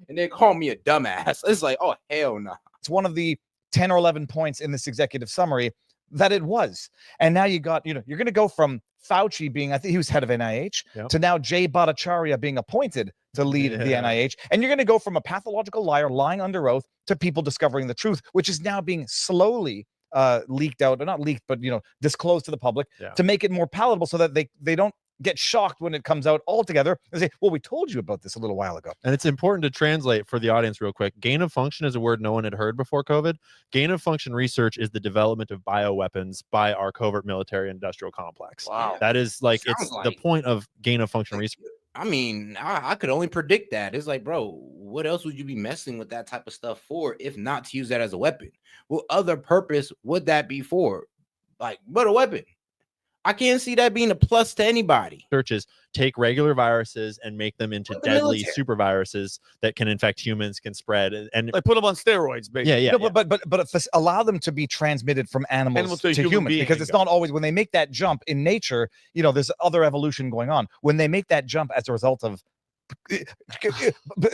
And then call me a dumbass. It's like, oh, hell no. It's one of the 10 or 11 points in this executive summary that it was. And now you got, you're going to go from Fauci being, I think he was head of NIH, to now Jay Bhattacharya being appointed to lead the NIH. And you're going to go from a pathological liar lying under oath to people discovering the truth, which is now being slowly leaked out, or not leaked, but disclosed to the public to make it more palatable so that they don't get shocked when it comes out altogether and say, well, we told you about this a little while ago. And it's important to translate for the audience real quick. Gain of function is a word no one had heard before COVID. Gain of function research is the development of bioweapons by our covert military industrial complex. Wow. That is like, Sounds it's like the point of gain of function research. I mean, I could only predict that. It's like, bro, what else would you be messing with that type of stuff for if not to use that as a weapon? What other purpose would that be for? Like, but a weapon. I can't see that being a plus to anybody. Research is take regular viruses and make them into deadly super viruses that can infect humans, can spread, and Like put them on steroids, basically. No, but if allow them to be transmitted from animals to humans, because it's not always when they make that jump in nature. There's other evolution going on. When they make that jump as a result of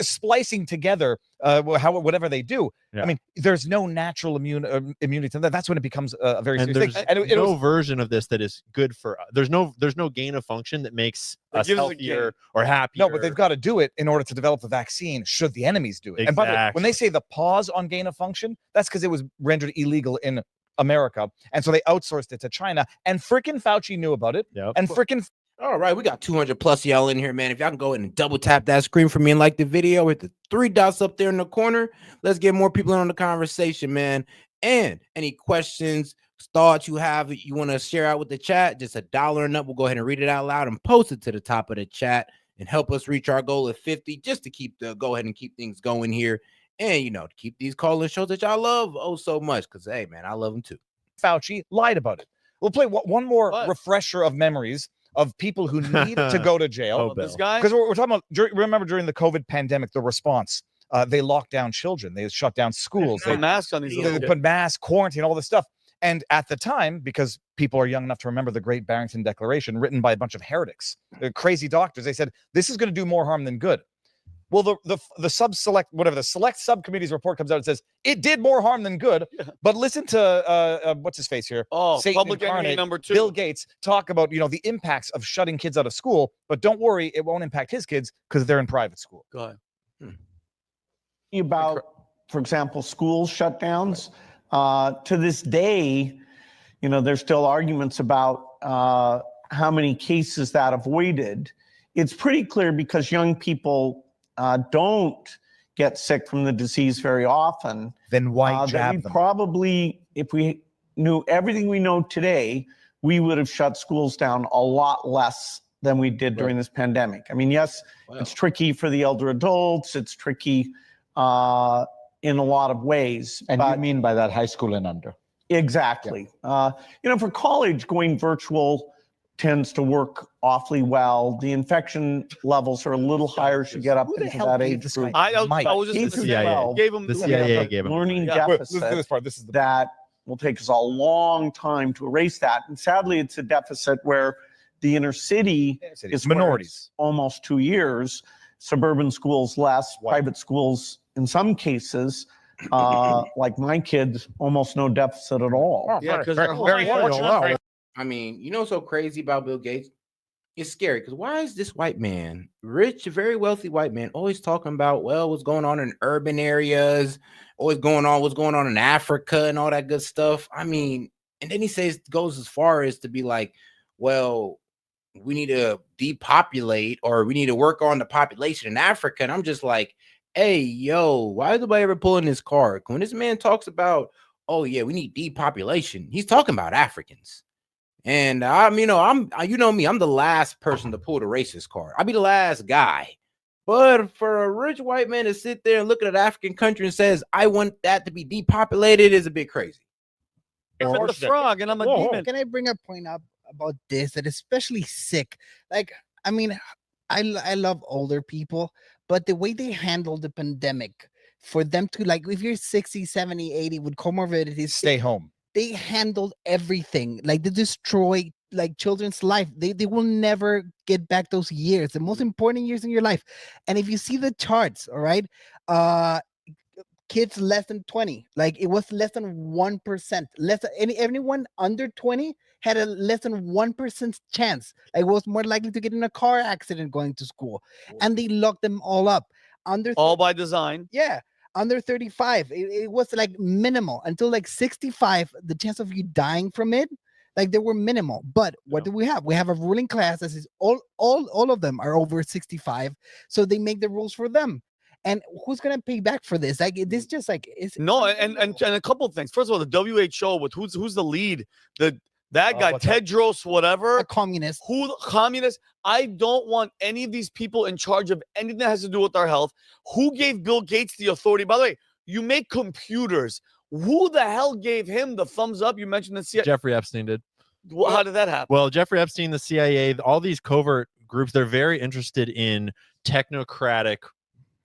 splicing together, whatever they do. I mean, there's no natural immunity to that. That's when it becomes a very serious thing. And no version of this that is good for us. There's no gain of function that makes us healthier or happier. No, but they've got to do it in order to develop the vaccine should the enemies do it. And by the way, when they say the pause on gain of function, that's because it was rendered illegal in America. And so they outsourced it to China. And frickin' Fauci knew about it. And frickin' All right, we got 200 plus y'all in here, man. If y'all can go ahead and double tap that screen for me and like the video with the 3 dots up there in the corner, let's get more people in on the conversation, man. And any questions, thoughts you have you want to share out with the chat, just $1 and up, we'll go ahead and read it out loud and post it to the top of the chat and help us reach our goal of 50, just to go ahead and keep things going here and to keep these call-in shows that y'all love so much, because hey, man, I love them too. Fauci lied about it. We'll play one more refresher of memories of people who need to go to jail. This guy? Because we're talking about, remember during the COVID pandemic, the response, they locked down children. They shut down schools. They put masks on these little They kids. put masks, quarantine, all this stuff. And at the time, because people are young enough to remember the Great Barrington Declaration written by a bunch of heretics, crazy doctors, they said, this is going to do more harm than good. Well, the select subcommittee's report comes out and says it did more harm than good. But listen to what's his face here? Satan public enemy number 2. Bill Gates talk about the impacts of shutting kids out of school. But don't worry, it won't impact his kids because they're in private school. Go ahead. About, for example, school shutdowns. To this day, there's still arguments about how many cases that avoided. It's pretty clear because young people don't get sick from the disease very often. Then why jab them? Probably, if we knew everything we know today, we would have shut schools down a lot less than we did during this pandemic. I mean, yes, it's tricky for the elder adults. It's tricky in a lot of ways. And you mean by that high school and under? Exactly. For college, going virtual tends to work awfully well. The infection levels are a little higher as you get up into that age group. I was just K going to through 12, The CIA gave him learning Listen to deficit this part. This is that will take us a long time to erase that. And sadly, it's a deficit where the inner city is minorities. Almost 2 years. Suburban schools less, private schools in some cases Like my kids, almost no deficit at all. Yeah, because very fortunate. I mean, you know what's so crazy about Bill Gates? It's scary because why is this white man, rich, very wealthy white man, always talking about, well, what's going on in urban areas, always what's going on in Africa and all that good stuff. I mean, and then he goes as far as to be like, well, we need to depopulate or we need to work on the population in Africa. And I'm just like, hey, yo, why is nobody ever pulling this card? When this man talks about, oh yeah, we need depopulation, he's talking about Africans. And you know me, I'm the last person to pull the racist card. I'll be the last guy. But for a rich white man to sit there and look at an African country and says, I want that to be depopulated is a bit crazy. I'm the frog and I'm a demon. Can I bring a point up about this that is especially sick? Like, I mean, I love older people, but the way they handle the pandemic, for them to, like, if you're 60, 70, 80 with comorbidities, Stay home. They handled everything. Like, they destroy like children's life. They will never get back those years, the most important years in your life. And if you see the charts, all right, kids less than 20, like it was less than 1%, less than anyone under 20 had a less than 1% chance. Like, was more likely to get in a car accident going to school. And they locked them all up all by design. Yeah, under 35, it was like minimal until like 65. The chance of you dying from it, like, they were minimal. But what do we have? We have a ruling class that is all of them are over 65, so they make the rules for them. And who's gonna pay back for this? Like, this just like is no. And a couple of things. First of all, the WHO with who's the lead? That guy, Tedros, whatever, a communist. Who the communist? I don't want any of these people in charge of anything that has to do with our health. Who gave Bill Gates the authority? By the way, you make computers. Who the hell gave him the thumbs up? You mentioned the CIA. Jeffrey Epstein did. Well, how did that happen? Well, Jeffrey Epstein, the CIA, all these covert groups, they're very interested in technocratic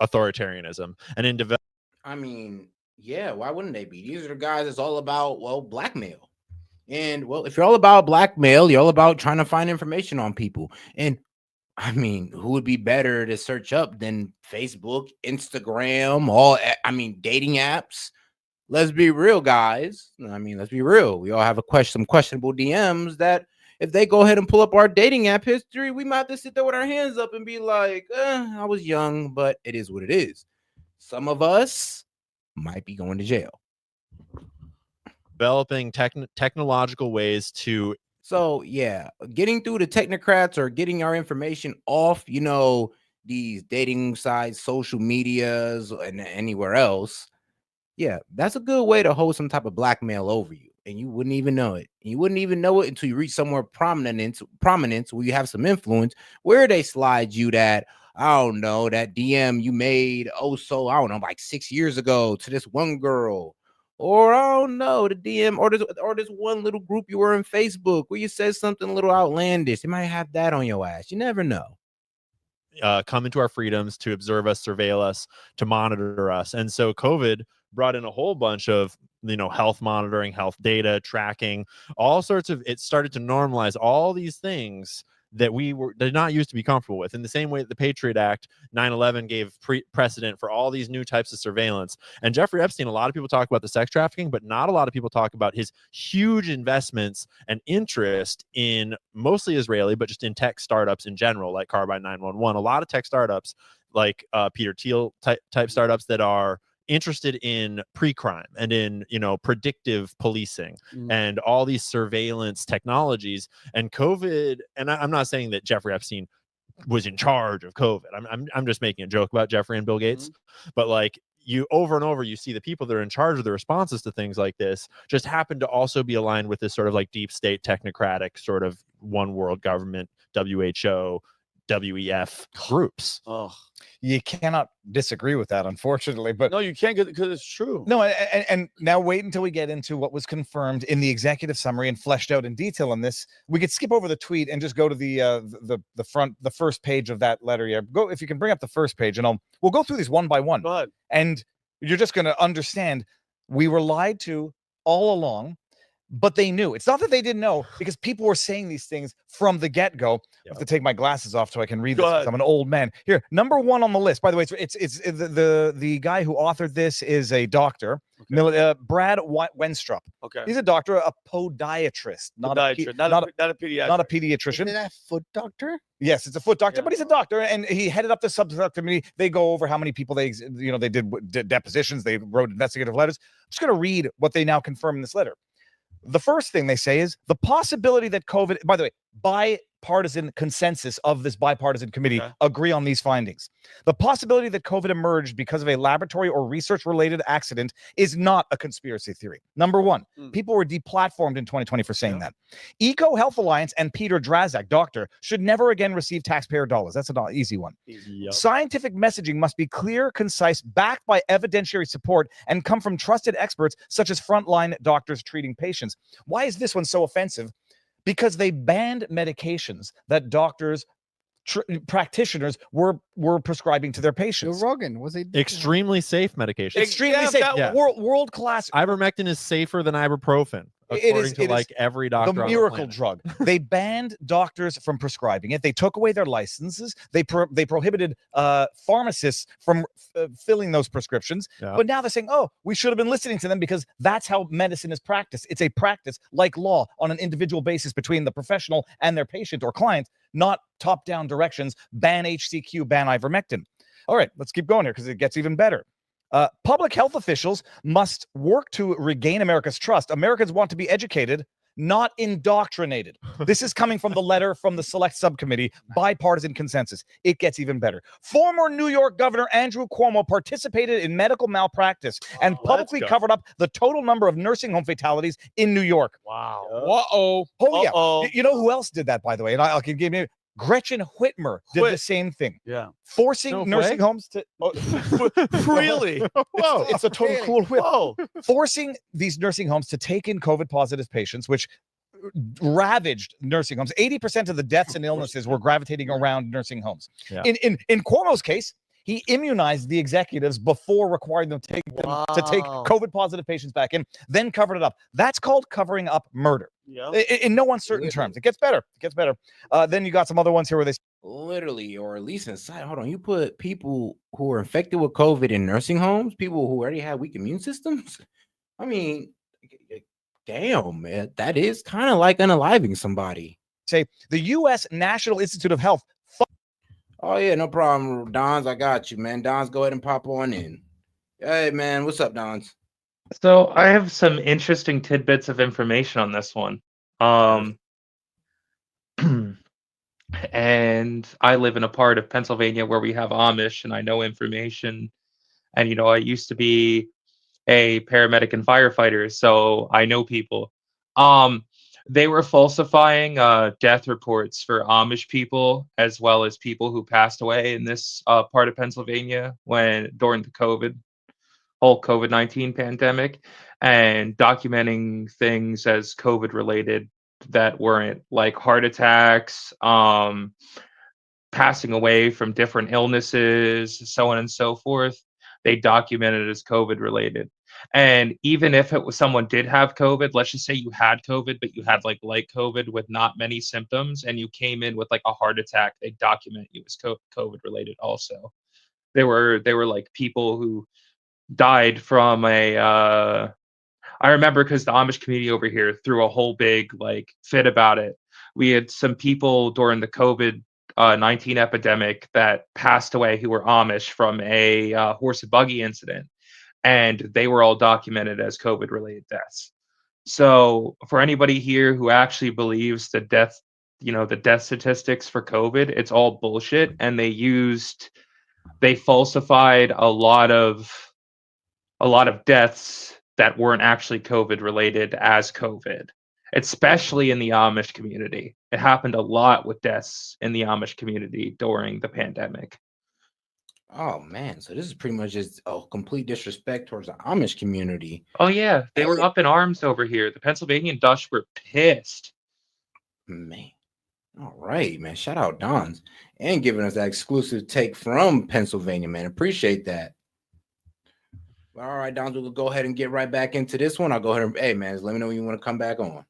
authoritarianism and in develop. I mean, yeah, why wouldn't they be? These are the guys that's all about, well, blackmail. And well, if you're all about blackmail, you're all about trying to find information on people. And I mean, who would be better to search up than Facebook, Instagram, dating apps? Let's be real, guys. I mean, let's be real. We all have some questionable DMs that if they go ahead and pull up our dating app history, we might have to sit there with our hands up and be like, I was young, but it is what it is. Some of us might be going to jail. Developing technological ways to. So, yeah, getting through the technocrats or getting our information off, these dating sites, social medias, and anywhere else. Yeah, that's a good way to hold some type of blackmail over you. And you wouldn't even know it. You wouldn't even know it until you reach somewhere prominence where you have some influence, where they slide you that, I don't know, that DM you made, like 6 years ago to this one girl. Or I don't know, the DM or this one little group you were in Facebook where you said something a little outlandish. They might have that on your ass. You never know. Come into our freedoms, to observe us, surveil us, to monitor us. And so COVID brought in a whole bunch of, health monitoring, health data tracking, all sorts of, it started to normalize all these things that we did not used to be comfortable with. In the same way that the Patriot Act, 9/11 gave precedent for all these new types of surveillance. And Jeffrey Epstein, a lot of people talk about the sex trafficking, but not a lot of people talk about his huge investments and interest in mostly Israeli, but just in tech startups in general, like Carbine 911. A lot of tech startups, like Peter Thiel type startups that are interested in pre-crime and in predictive policing and all these surveillance technologies. And COVID, and I'm not saying that Jeffrey Epstein was in charge of COVID. I'm just making a joke about Jeffrey and Bill Gates, but like, you over and over, you see the people that are in charge of the responses to things like this just happen to also be aligned with this sort of like deep state technocratic sort of one world government, WHO, WEF groups. Oh, you cannot disagree with that, unfortunately. But no, you can't, because it's true. No, and now wait until we get into what was confirmed in the executive summary and fleshed out in detail on this. We could skip over the tweet and just go to the first page of that letter. Yeah, go if you can bring up the first page, and we'll go through these one by one. Go ahead. And you're just going to understand we were lied to all along. but they knew. It's not that they didn't know, because people were saying these things from the get-go. I have to take my glasses off so I can read this, 'cause I'm an old man. Here, number 1 on the list. By the way, it's the guy who authored this is a doctor, Brad Wenstrup. Okay. He's a doctor, a podiatrist, not a pediatrician. Is it a foot doctor? Yes, it's a foot doctor, but he's a doctor, and he headed up the subcommittee. They go over how many people they did depositions, they wrote investigative letters. I'm just going to read what they now confirm in this letter. The first thing they say is the possibility that COVID, by the way, bipartisan consensus of this bipartisan committee agree on these findings. The possibility that COVID emerged because of a laboratory or research-related accident is not a conspiracy theory. Number 1, people were deplatformed in 2020 for saying that. Eco Health Alliance and Peter Drazak, doctor, should never again receive taxpayer dollars. That's an easy one. Scientific messaging must be clear, concise, backed by evidentiary support, and come from trusted experts such as frontline doctors treating patients. Why is this one so offensive? Because they banned medications that doctors, practitioners were prescribing to their patients. Joe Rogan, was it Extremely safe medication. Extremely safe. World class. Ivermectin is safer than ibuprofen, according to every doctor. The on miracle planet. drug. They banned doctors from prescribing it. They took away their licenses. They prohibited pharmacists from filling those prescriptions. But now they're saying, oh, we should have been listening to them, because that's how medicine is practiced. It's a practice like law on an individual basis between the professional and their patient or client, not top-down directions. Ban HCQ, ban ivermectin. All right, let's keep going here, because it gets even better. Public health officials must work to regain America's trust. Americans want to be educated, not indoctrinated. This is coming from the letter from the Select Subcommittee, bipartisan consensus. It gets even better. Former New York Governor Andrew Cuomo participated in medical malpractice and publicly covered up the total number of nursing home fatalities in New York. Wow. Oh, yeah. You know who else did that, by the way? And I'll give you. Gretchen Whitmer did the same thing. Yeah. Forcing nursing homes to... Really? Whoa. It's a total cool whip. Whoa. Forcing these nursing homes to take in COVID-positive patients, which ravaged nursing homes. 80% of the deaths and illnesses were gravitating around nursing homes. Yeah. In Cuomo's case, he immunized the executives before requiring them to take COVID-positive patients back in, then covered it up. That's called covering up murder. Yeah. In no uncertain terms. It gets better. It gets better. Then you got some other ones here where they literally, or at least inside. Hold on, you put people who are infected with COVID in nursing homes, people who already have weak immune systems. I mean, damn, man, that is kind of like unaliving somebody. Say the U.S. National Institute of Health. Oh yeah, no problem, Dons. I got you, man. Dons, go ahead and pop on in. Hey, man, what's up, Dons? So I have some interesting tidbits of information on this one. And I live in a part of Pennsylvania where we have Amish, and I know information. And I used to be a paramedic and firefighter, so I know people. They were falsifying death reports for Amish people, as well as people who passed away in this part of Pennsylvania during the whole COVID-19 pandemic, and documenting things as COVID related that weren't, like heart attacks, passing away from different illnesses, so on and so forth. They documented as COVID related. And even if someone did have COVID, let's just say you had COVID, but you had like light COVID with not many symptoms, and you came in with like a heart attack, they document you as COVID related also. There were like people who died from I remember, because the Amish community over here threw a whole big like fit about it. We had some people during the COVID-19 epidemic that passed away who were Amish from a horse and buggy incident, and they were all documented as COVID-related deaths. So for anybody here who actually believes the death statistics for COVID, it's all bullshit, and they falsified a lot of deaths that weren't actually COVID related as COVID, especially in the Amish community. It happened a lot with deaths in the Amish community during the pandemic. Oh man, so this is pretty much just a complete disrespect towards the Amish community. Oh yeah, they were up in arms over here. The Pennsylvania Dutch were pissed. Man. All right, man. Shout out Don's and giving us that exclusive take from Pennsylvania, man. Appreciate that. All right, Don, we'll go ahead and get right back into this one. I'll go ahead and, hey, man, just let me know when you want to come back on.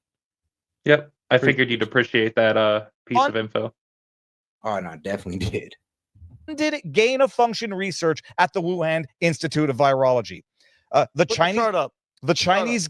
Yep. I figured you'd appreciate that piece of info. Oh, no, I definitely did. Did gain of function research at the Wuhan Institute of Virology. The Chinese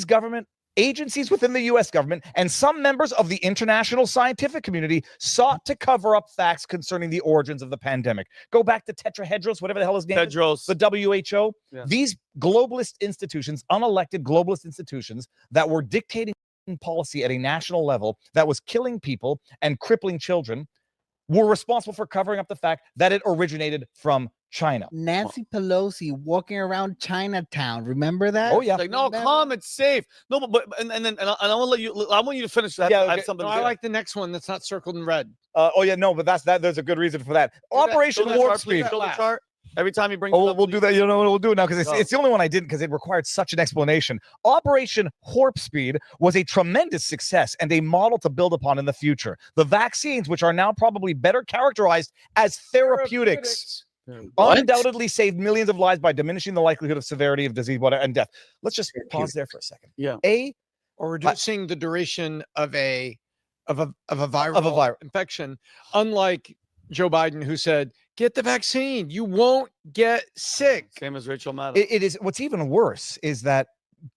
government, agencies within the U.S. government, and some members of the international scientific community sought to cover up facts concerning the origins of the pandemic. Go back to Tetrahedros, whatever the hell his name is, the WHO. Yeah. These globalist institutions, unelected globalist institutions that were dictating policy at a national level that was killing people and crippling children, were responsible for covering up the fact that it originated from China. Nancy Pelosi walking around Chinatown. Remember that? Oh yeah. Like, no, calm, it's safe. No, but and I want to let you. I want you to finish that. Yeah, I have okay. something. No, to I say. like the next one that's not circled in red. Oh yeah, no, but there's a good reason for that. Operation Show that Warp chart, please. Speed. Show the chart. Every time you bring it Oh, up, we'll do that. You know, we'll do it now because Go. it's the only one I didn't because it required such an explanation. Operation Warp Speed was a tremendous success and a model to build upon in the future. The vaccines, which are now probably better characterized as therapeutics, undoubtedly saved millions of lives by diminishing the likelihood of severity of disease and death. Let's just pause there for a second. Yeah. Or reducing the duration of a viral infection, unlike Joe Biden, who said, "Get the vaccine, you won't get sick." Same as Rachel Maddow. It is. What's even worse is that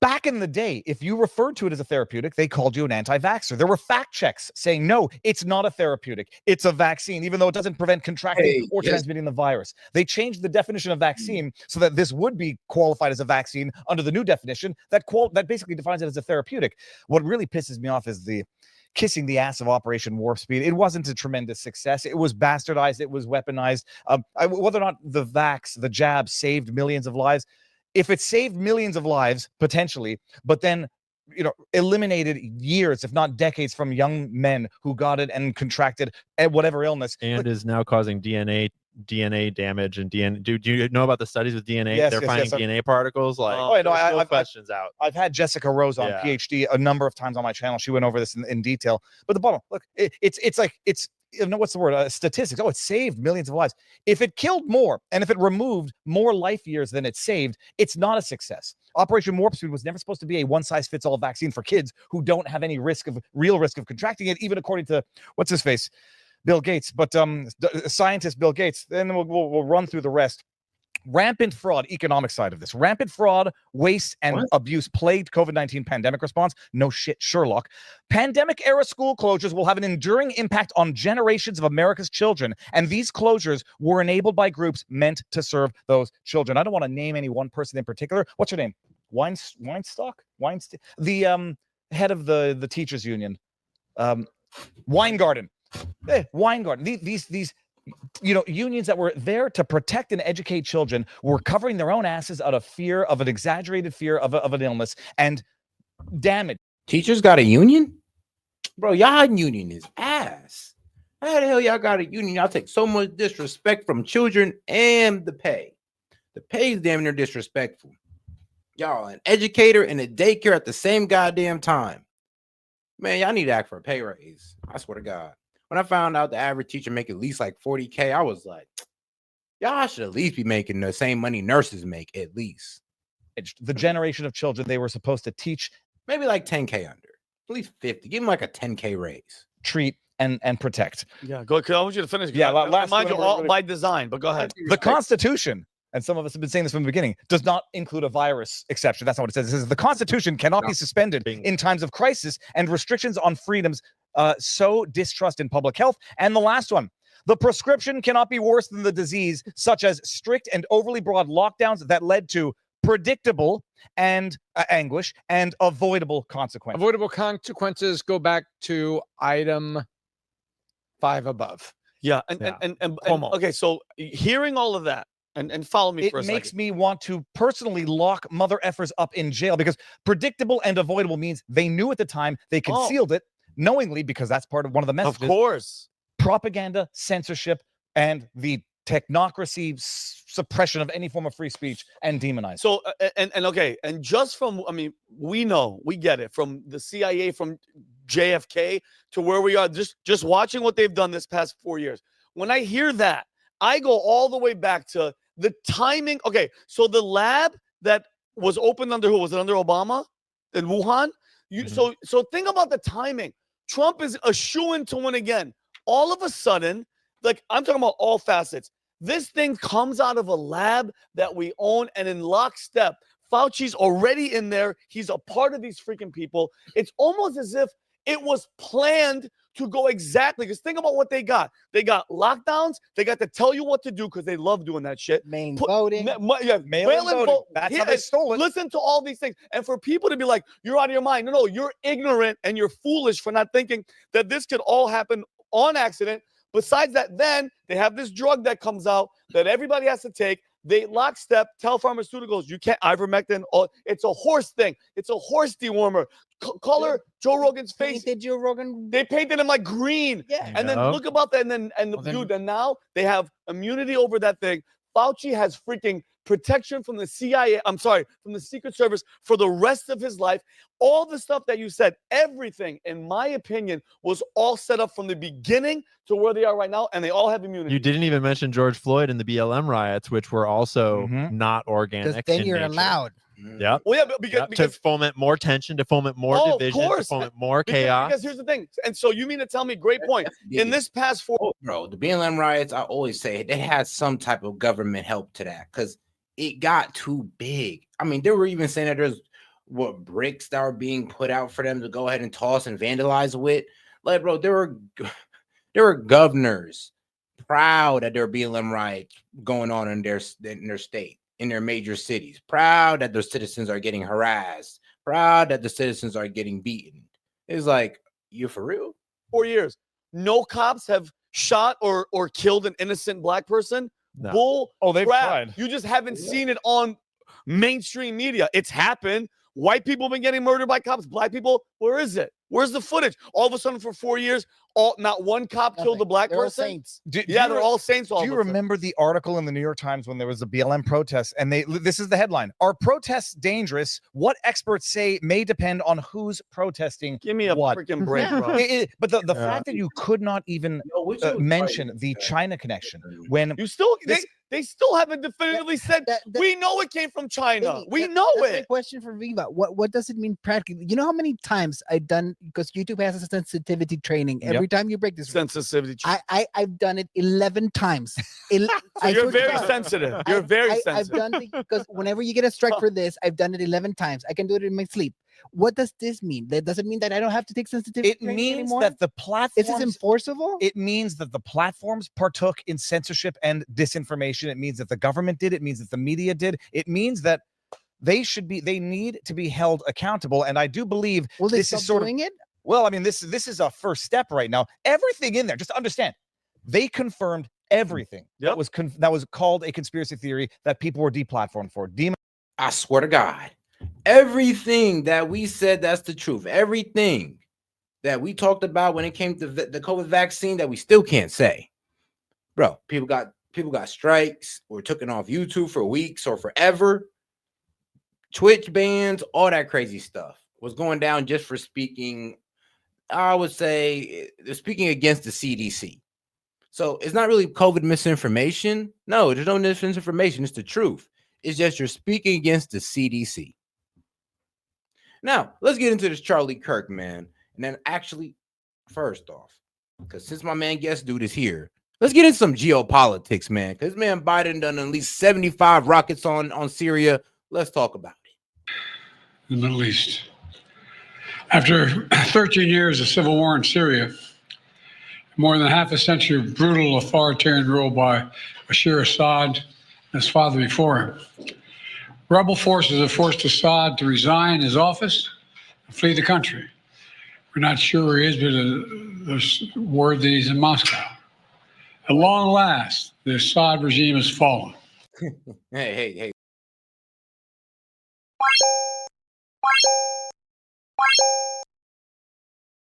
back in the day, if you referred to it as a therapeutic, they called you an anti-vaxxer. There were fact checks saying, no, it's not a therapeutic. It's a vaccine, even though it doesn't prevent contracting or transmitting the virus. They changed the definition of vaccine so that this would be qualified as a vaccine under the new definition that basically defines it as a therapeutic. What really pisses me off is the kissing the ass of Operation Warp Speed. It wasn't a tremendous success. It was bastardized. It was weaponized. Whether or not the jab saved millions of lives, if it saved millions of lives, potentially, but then, eliminated years, if not decades, from young men who got it and contracted whatever illness. And is now causing DNA damage and DNA. Do you know about the studies with DNA? Yes, They're yes, finding DNA particles. Like, I've questions out. I've had Jessica Rose on, PhD, a number of times on my channel. She went over this in detail. But the bottom, look, it's what's the word? Statistics. Oh, it saved millions of lives. If it killed more and if it removed more life years than it saved, it's not a success. Operation Warp Speed was never supposed to be a one-size-fits-all vaccine for kids who don't have any real risk of contracting it, even according to what's his face, Bill Gates. But scientist Bill Gates. Then we'll run through the rest. Rampant fraud, economic side of this. Rampant fraud, waste, and abuse plagued COVID-19 pandemic response. No shit, Sherlock. Pandemic-era school closures will have an enduring impact on generations of America's children, and these closures were enabled by groups meant to serve those children. I don't want to name any one person in particular. What's her name? Weinstock? Weinstein? The head of the teachers union. Weingarten. Weingarten. These unions that were there to protect and educate children were covering their own asses out of fear of an exaggerated fear of an illness. And damn it. Teachers got a union? Bro, y'all union is ass. How the hell y'all got a union? Y'all take so much disrespect from children and the pay. The pay is damn near disrespectful. Y'all, an educator and a daycare at the same goddamn time. Man, y'all need to act for a pay raise. I swear to God. When I found out the average teacher make at least like 40K, I was like, y'all should at least be making the same money nurses make, at least. The generation of children they were supposed to teach. Maybe like 10K under. At least 50. Give them like a 10K raise. Treat and protect. Yeah, go. I want you to finish. Yeah, mind you, all by design, but go ahead. The Constitution, and some of us have been saying this from the beginning, does not include a virus exception. That's not what it says. It says the Constitution cannot be suspended in times of crisis, and restrictions on freedoms sow distrust in public health. And the last one, the prescription cannot be worse than the disease, such as strict and overly broad lockdowns that led to predictable and anguish and avoidable consequences. Avoidable consequences go back to item 5 above. Yeah, and okay, so hearing all of that, and follow me for a second. It makes me want to personally lock mother effers up in jail, because predictable and avoidable means they knew at the time, they concealed it knowingly, because that's part of one of the messages. Of course. Propaganda, censorship, and the technocracy suppression of any form of free speech and demonized. So, and just from, we get it, from the CIA, from JFK to where we are, just watching what they've done this past 4 years. When I hear that, I go all the way back to the timing. Okay, so the lab that was opened under who? Was it under Obama in Wuhan? So think about the timing. Trump is a shoo-in to win again. All of a sudden, like I'm talking about all facets. This thing comes out of a lab that we own, and in lockstep, Fauci's already in there. He's a part of these freaking people. It's almost as if it was planned to go exactly. Because think about what they got. They got lockdowns. They got to tell you what to do because they love doing that shit. Mail-in voting. Mail-in voting. That's how they stole it. Listen to all these things. And for people to be like, you're out of your mind. No, you're ignorant and you're foolish for not thinking that this could all happen on accident. Besides that, then they have this drug that comes out that everybody has to take. They lockstep tell pharmaceuticals you can't ivermectin. It's a horse thing. It's a horse dewormer. Color Joe Rogan's face. Joe Rogan. They painted him like green. Yeah. And then look about that. And now they have immunity over that thing. Fauci has freaking protection from the CIA. I'm sorry, from the Secret Service for the rest of his life. All the stuff that you said, everything, in my opinion, was all set up from the beginning to where they are right now, and they all have immunity. You didn't even mention George Floyd and the BLM riots, which were also not organic. Because then you're allowed. Yeah. Well, yeah, because to foment more tension, to foment more division, to foment more chaos. Because here's the thing. And so you mean to tell me, great point. In this past bro, the BLM riots, I always say they had some type of government help to that because it got too big. I mean, they were even saying that there's bricks that were being put out for them to go ahead and toss and vandalize with. Like, bro, there were governors proud that there were BLM riots going on in their state, in their major cities, proud that their citizens are getting harassed, proud that the citizens are getting beaten. It's like, you for real? 4 years. No cops have shot or killed an innocent black person. No. Bull. They've crap. tried. You just haven't seen it on mainstream media. It's happened. White people have been getting murdered by cops. Black people, where is it? Where's the footage? All of a sudden, for 4 years, not one cop killed a black They're all person. saints. They're all saints. Do you remember the article in the New York Times when there was a BLM protest? And this is the headline: "Are protests dangerous? What experts say may depend on who's protesting." Give me a freaking break, bro. But the fact that you could not even mention the China connection when you still they still haven't definitively said we know it came from China. We know that's it. My question for Viva: What does it mean practically? You know how many times I've done, because YouTube has a sensitivity training. Every time you break this sensitivity, I've done it 11 times. So you're very sensitive. You're very sensitive. I've done it because whenever you get a strike for this, I've done it 11 times. I can do it in my sleep. What does this mean? That doesn't mean that I don't have to take sensitivity. It means anymore? that the platforms. Is this enforceable? It means that the platforms partook in censorship and disinformation. It means that the government did. It means that the media did. It means that they need to be held accountable. And I do believe this is sort of it. Well, I mean, this is a first step right now. Everything in there, just understand, they confirmed everything that was called a conspiracy theory that people were deplatformed for. I swear to God, everything that we said, that's the truth. Everything that we talked about when it came to the COVID vaccine that we still can't say, bro. People got strikes or taken off YouTube for weeks or forever. Twitch bans, all that crazy stuff was going down just for speaking. I would say they're speaking against the CDC. So it's not really COVID misinformation. No, there's no misinformation. It's the truth. It's just you're speaking against the CDC. Now, let's get into this Charlie Kirk, man. And then actually, first off, because since my man guest dude is here, let's get into some geopolitics, man. Because man Biden done at least 75 rockets on Syria. Let's talk about it. The Middle East. After 13 years of civil war in Syria, more than half a century of brutal authoritarian rule by Bashar Assad and his father before him, rebel forces have forced Assad to resign his office and flee the country. We're not sure where he is, but there's word that he's in Moscow. At long last, the Assad regime has fallen. Hey,